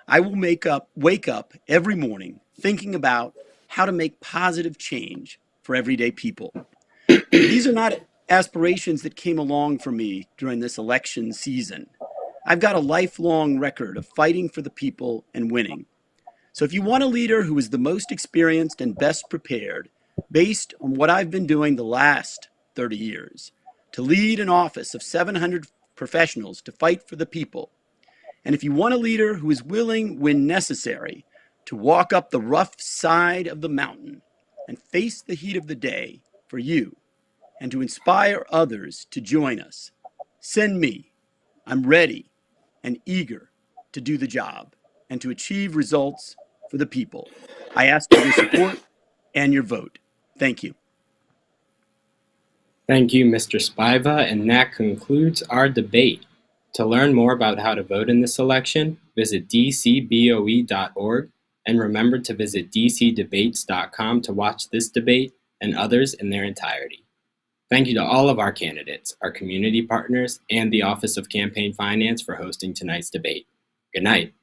I will wake up every morning thinking about how to make positive change for everyday people. These are not aspirations that came along for me during this election season. I've got a lifelong record of fighting for the people and winning. So if you want a leader who is the most experienced and best prepared, based on what I've been doing the last 30 years, to lead an office of 700 professionals to fight for the people, and if you want a leader who is willing, when necessary, to walk up the rough side of the mountain and face the heat of the day for you, and to inspire others to join us, send me. I'm ready and eager to do the job and to achieve results for the people. I ask for your support and your vote. Thank you. Thank you, Mr. Spiva, and that concludes our debate. To learn more about how to vote in this election, visit dcboe.org, and remember to visit dcdebates.com to watch this debate and others in their entirety. Thank you to all of our candidates, our community partners, and the Office of Campaign Finance for hosting tonight's debate. Good night.